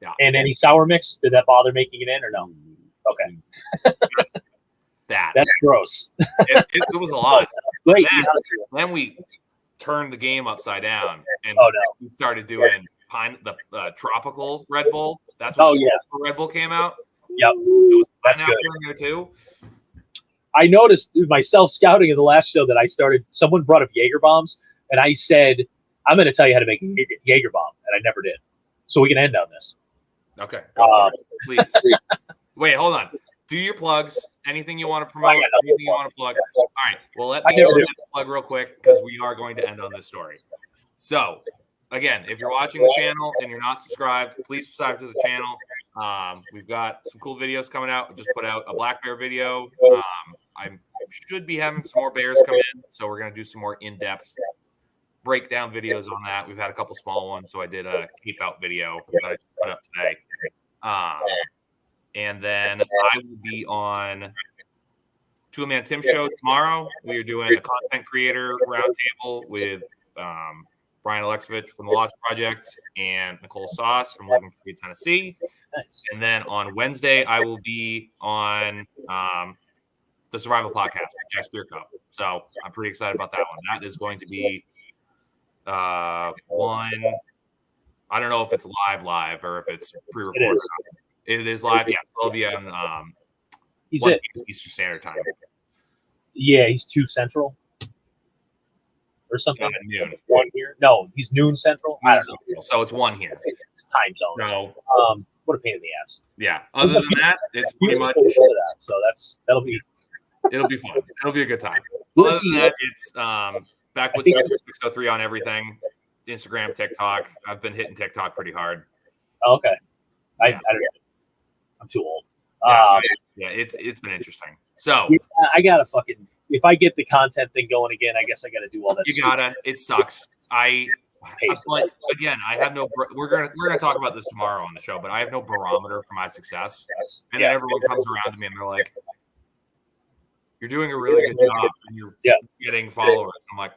Yeah. And any sour mix? Did that bother making it in or no? Okay. That's gross. It was a lot. Great. Then we turned the game upside down and we started doing the tropical Red Bull. That's when Red Bull came out. Yep. That's good. In there too. I noticed myself scouting in the last show that I started. Someone brought up Jaeger bombs, and I said, "I'm going to tell you how to make a Jaeger bomb," and I never did. So we can end on this. Okay, please. Wait, hold on. Do your plugs. Anything you want to promote? Anything you want to plug? All right. Well, let me plug real quick because we are going to end on this story. So, again, if you're watching the channel and you're not subscribed, please subscribe to the channel. We've got some cool videos coming out. We just put out a black bear video. I should be having some more bears come in, so we're going to do some more in-depth breakdown videos on that. We've had a couple small ones, so I did a keep out video that I put up today. And then I will be on Two Man Tim show tomorrow. We are doing a content creator roundtable with Brian Alexovich from the Lost Project and Nicole Sauce from Living Free, Tennessee. And then on Wednesday, I will be on the Survival Podcast with Jack Spear Cup. So I'm pretty excited about that one. That is going to be one I don't know if it's live or if it's pre-recorded. It is live. Yeah, 12 p.m. He's 1 at Eastern Standard Time. Yeah, he's 2 Central or something. Noon. 1 here. No, he's noon Central. I don't know. So it's 1 here. It's time zones. So, what a pain in the ass. Yeah. Other than that, it's pretty much. So that'll be. It'll be fun. It'll be a good time. Other than that, it's back with 603 on everything. Instagram, TikTok. I've been hitting TikTok pretty hard. Oh, okay. Yeah. I'm too old. Yeah, it's been interesting. So yeah, I gotta fucking, if I get the content thing going again, I guess I gotta do all that. You gotta. It sucks. But again, I have no. We're gonna talk about this tomorrow on the show, but I have no barometer for my success. And then everyone comes around to me and they're like, "You're doing a really good job, and you're getting followers." I'm like,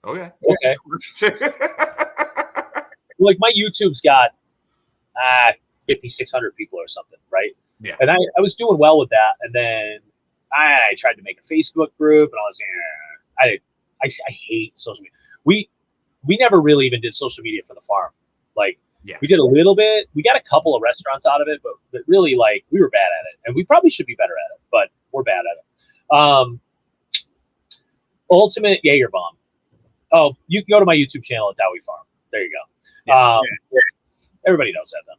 "Okay." Like my YouTube's got 5,600 people or something, right? Yeah. And I was doing well with that, and then I tried to make a Facebook group, and I was I hate social media. We never really even did social media for the farm. Like, we did a little bit. We got a couple of restaurants out of it, but really, like, we were bad at it, and we probably should be better at it, but we're bad at it. Ultimate Jaeger Bomb. Oh, you can go to my YouTube channel at Dowie Farm. There you go. Everybody knows that, though.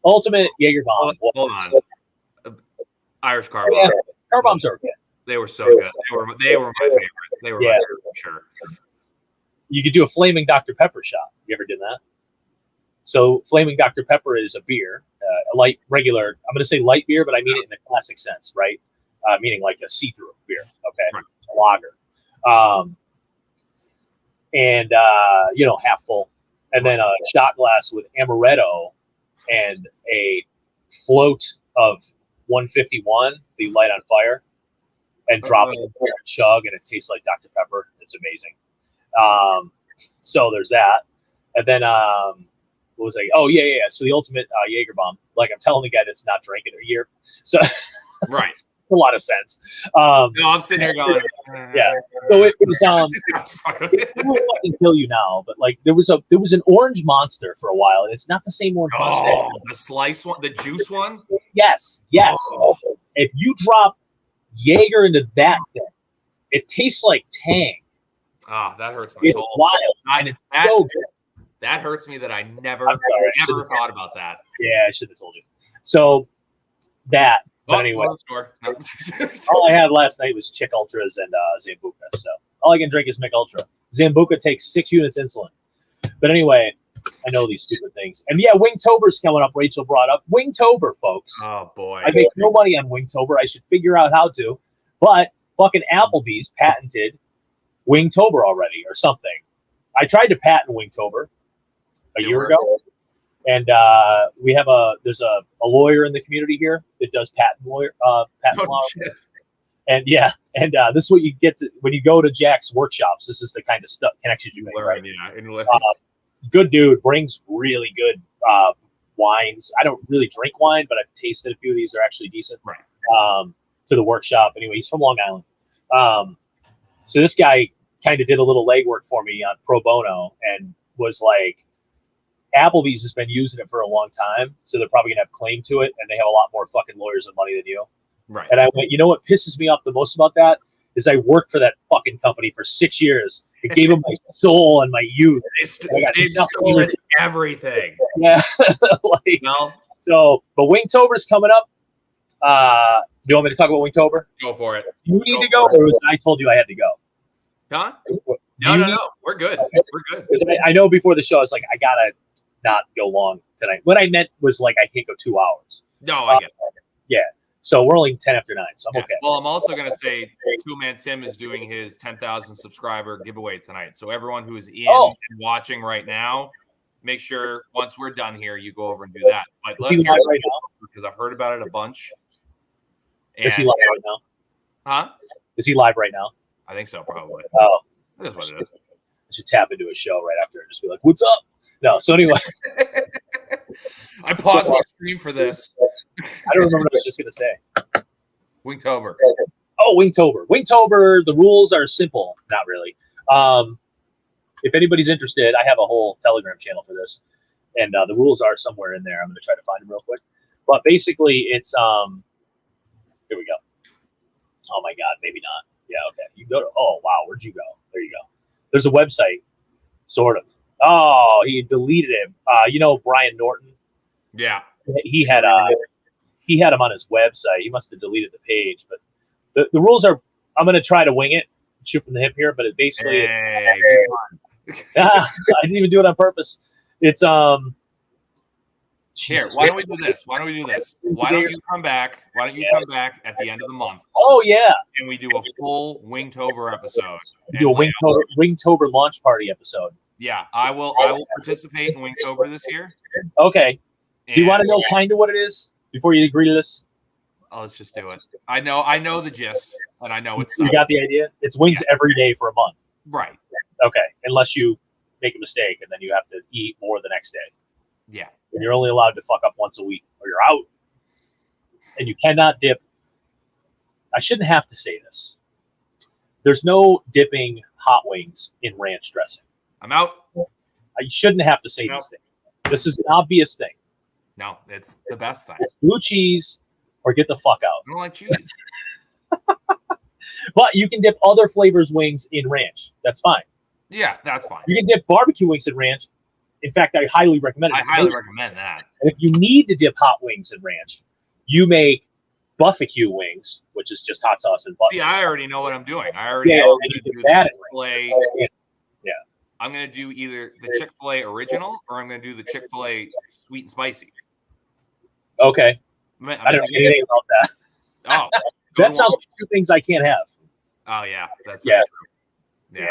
Ultimate Jaeger Bomb. Hold on. Irish car bomb. Yeah, car bombs are good. They were so good. They were my favorite. They were my favorite for sure. You could do a flaming Dr. Pepper shot. You ever did that? So flaming Dr. Pepper is a beer, a light, regular. I'm going to say light beer, but I mean it in the classic sense, right? Meaning like a see-through beer. Okay, right. A lager, and half full, and then a shot glass with amaretto and a float of 151 that you light on fire and drop it in the beer and chug, and it tastes like Dr. Pepper. It's amazing. So there's that. And then, what was I? Oh, yeah. So the ultimate Jaeger bomb. Like, I'm telling the guy that's not drinking a year. So, right. It's a lot of sense. No, I'm sitting here going, yeah. So it was, it will fucking kill you now, but like, there was an orange monster for a while, and it's not the same orange monster. Oh, the slice one, the juice one? Yes. Oh. If you drop Jaeger into that thing, it tastes like Tang. Ah, that hurts my it's soul. Wild, and it's so good. That hurts me that I never thought about that. Yeah, I should have told you. So that. But anyway, all I had last night was Chick Ultras and Zambuca. So all I can drink is Mick Ultra. Zambuca takes 6 units insulin. But anyway, I know these stupid things. And yeah, Wingtober's coming up. Rachel brought up Wingtober, folks. Oh boy, I make no money on Wingtober. I should figure out how to. But fucking Applebee's patented Wingtober already or something. I tried to patent Wingtober a year ago, and we have there's a lawyer in the community here that does patent law. And this is what you get to when you go to Jack's workshops. This is the kind of stuff connections you make. Right? Yeah, good dude, brings really good wines. I don't really drink wine, but I've tasted a few of these. They're actually decent. Right. To the workshop. Anyway, he's from Long Island. So this guy kind of did a little legwork for me on pro bono and was like, Applebee's has been using it for a long time, so they're probably gonna have claim to it, and they have a lot more fucking lawyers and money than you. Right. And I went, you know what pisses me off the most about that is I worked for that fucking company for 6 years. It gave them my soul and my youth. They stole everything. Yeah. So, but Wingtober's coming up. Do you want me to talk about Wingtober? Go for it. You need to go, or was I told you I had to go? Huh? No. We're good. Okay. We're good. I know before the show, I was like, I gotta not go long tonight. What I meant was like I can't go 2 hours. No, I get it. Yeah. So we're only 10 after 9, so I'm okay. Well, I'm also gonna say Two Man Tim is doing his 10,000 subscriber giveaway tonight. So everyone who is in and watching right now, make sure once we're done here, you go over and do that. But let's hear it right now because I've heard about it a bunch. Is he live right now? Huh? Is he live right now? I think so, probably. Oh, that is what it is. I should tap into a show right after and just be like, "What's up?" No. So anyway, I paused my stream for this. I don't remember what I was just gonna say. Wingtober. Oh, Wingtober. Wingtober. The rules are simple. Not really. If anybody's interested, I have a whole Telegram channel for this. And the rules are somewhere in there. I'm going to try to find them real quick. But basically, it's here we go. Oh my God, maybe not. Yeah, okay. You go to. Oh wow, where'd you go? There you go. There's a website, sort of. Oh, he deleted him. Brian Norton. Yeah, He had him on his website. He must have deleted the page. But the rules are. I'm going to try to wing it, shoot from the hip here. But it basically. Hey, I didn't even do it on purpose. It's Here, Jesus, why don't we do this? Why don't you come back? Why don't you come back at the end of the month? Oh yeah, and we do a full Wingtober episode. Do a Wingtober launch party episode. Yeah, I will participate in Wingtober this year. Okay. Do you want to know kind of what it is before you agree to this? Oh, let's just do it. I know the gist, and I know it's. You got the idea? It's wings every day for a month. Right. Okay, unless you make a mistake and then you have to eat more the next day. Yeah. And you're only allowed to fuck up once a week or you're out. And you cannot dip. I shouldn't have to say this. There's no dipping hot wings in ranch dressing. I'm out. I shouldn't have to say these things. This is an obvious thing. No, it's the best thing. It's blue cheese or get the fuck out. I don't like cheese. But you can dip other flavors wings in ranch. That's fine. Yeah, that's fine. You can dip barbecue wings in ranch. In fact, I highly recommend it. I highly recommend that. And if you need to dip hot wings in ranch, you make barbecue wings, which is just hot sauce and butter. See, I already know what I'm doing. I already know I'm going to do the Chick-fil-A. Yeah. I'm going to do either the Chick-fil-A original or I'm going to do the Chick-fil-A sweet and spicy. Okay. I don't know anything about that. Oh. That sounds like two things I can't have. Oh, yeah. That's yeah. Yeah.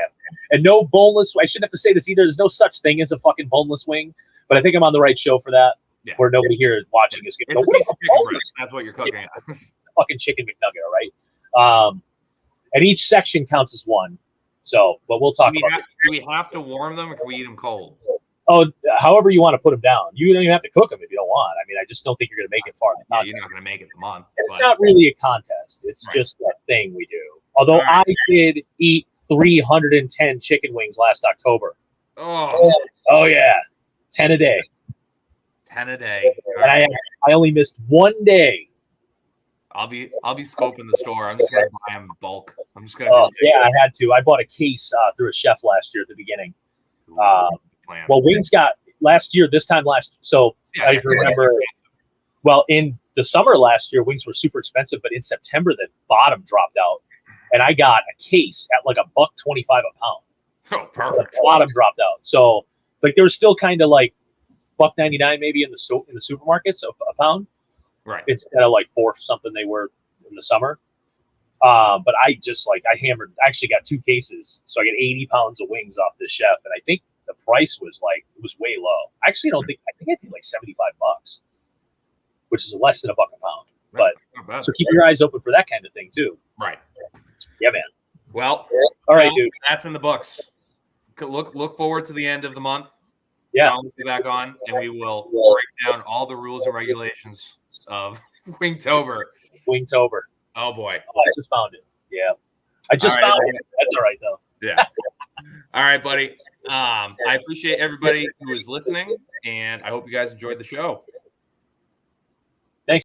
And no boneless. I shouldn't have to say this either. There's no such thing as a fucking boneless wing, but I think I'm on the right show for that. Yeah. Where nobody here watching is going to go, a piece of chicken breast. That's what you're cooking. Yeah. Fucking chicken McNugget, all right? And each section counts as one. So, but we'll talk about this. Do we have to warm them or can we eat them cold? Oh, however you want to put them down. You don't even have to cook them if you don't want. I mean, I just don't think you're going to make it far. Yeah, you're not going to make it the month. It's not really a contest. It's just that thing we do. Although I did eat 310 chicken wings last October. Oh yeah, 10 a day. 10 a day. And I only missed one day. I'll be scoping the store. I'm just gonna buy them bulk. I'm just gonna. I had to. I bought a case through a chef last year at the beginning. Well, wings got last year. This time last. So I remember. Well, in the summer last year, wings were super expensive, but in September the bottom dropped out, and I got a case at like $1.25 a pound. Oh, perfect. The bottom dropped out. So like they were still kind of like $1.99 maybe in the supermarkets a pound. Right. Instead of like $4 something they were in the summer. But I actually got 2 cases. So I got 80 pounds of wings off this chef. And I think the price was way low. I think I paid like $75, which is less than $1 a pound. But so keep your eyes open for that kind of thing too. Right. Yeah, man. Well, all right, dude. That's in the books. Look forward to the end of the month. Yeah, John will be back on, and we will break down all the rules and regulations of Wingtober. Oh boy! Oh, I just found it. Yeah, I just found it. That's all right though. Yeah. All right, buddy. I appreciate everybody who is listening, and I hope you guys enjoyed the show.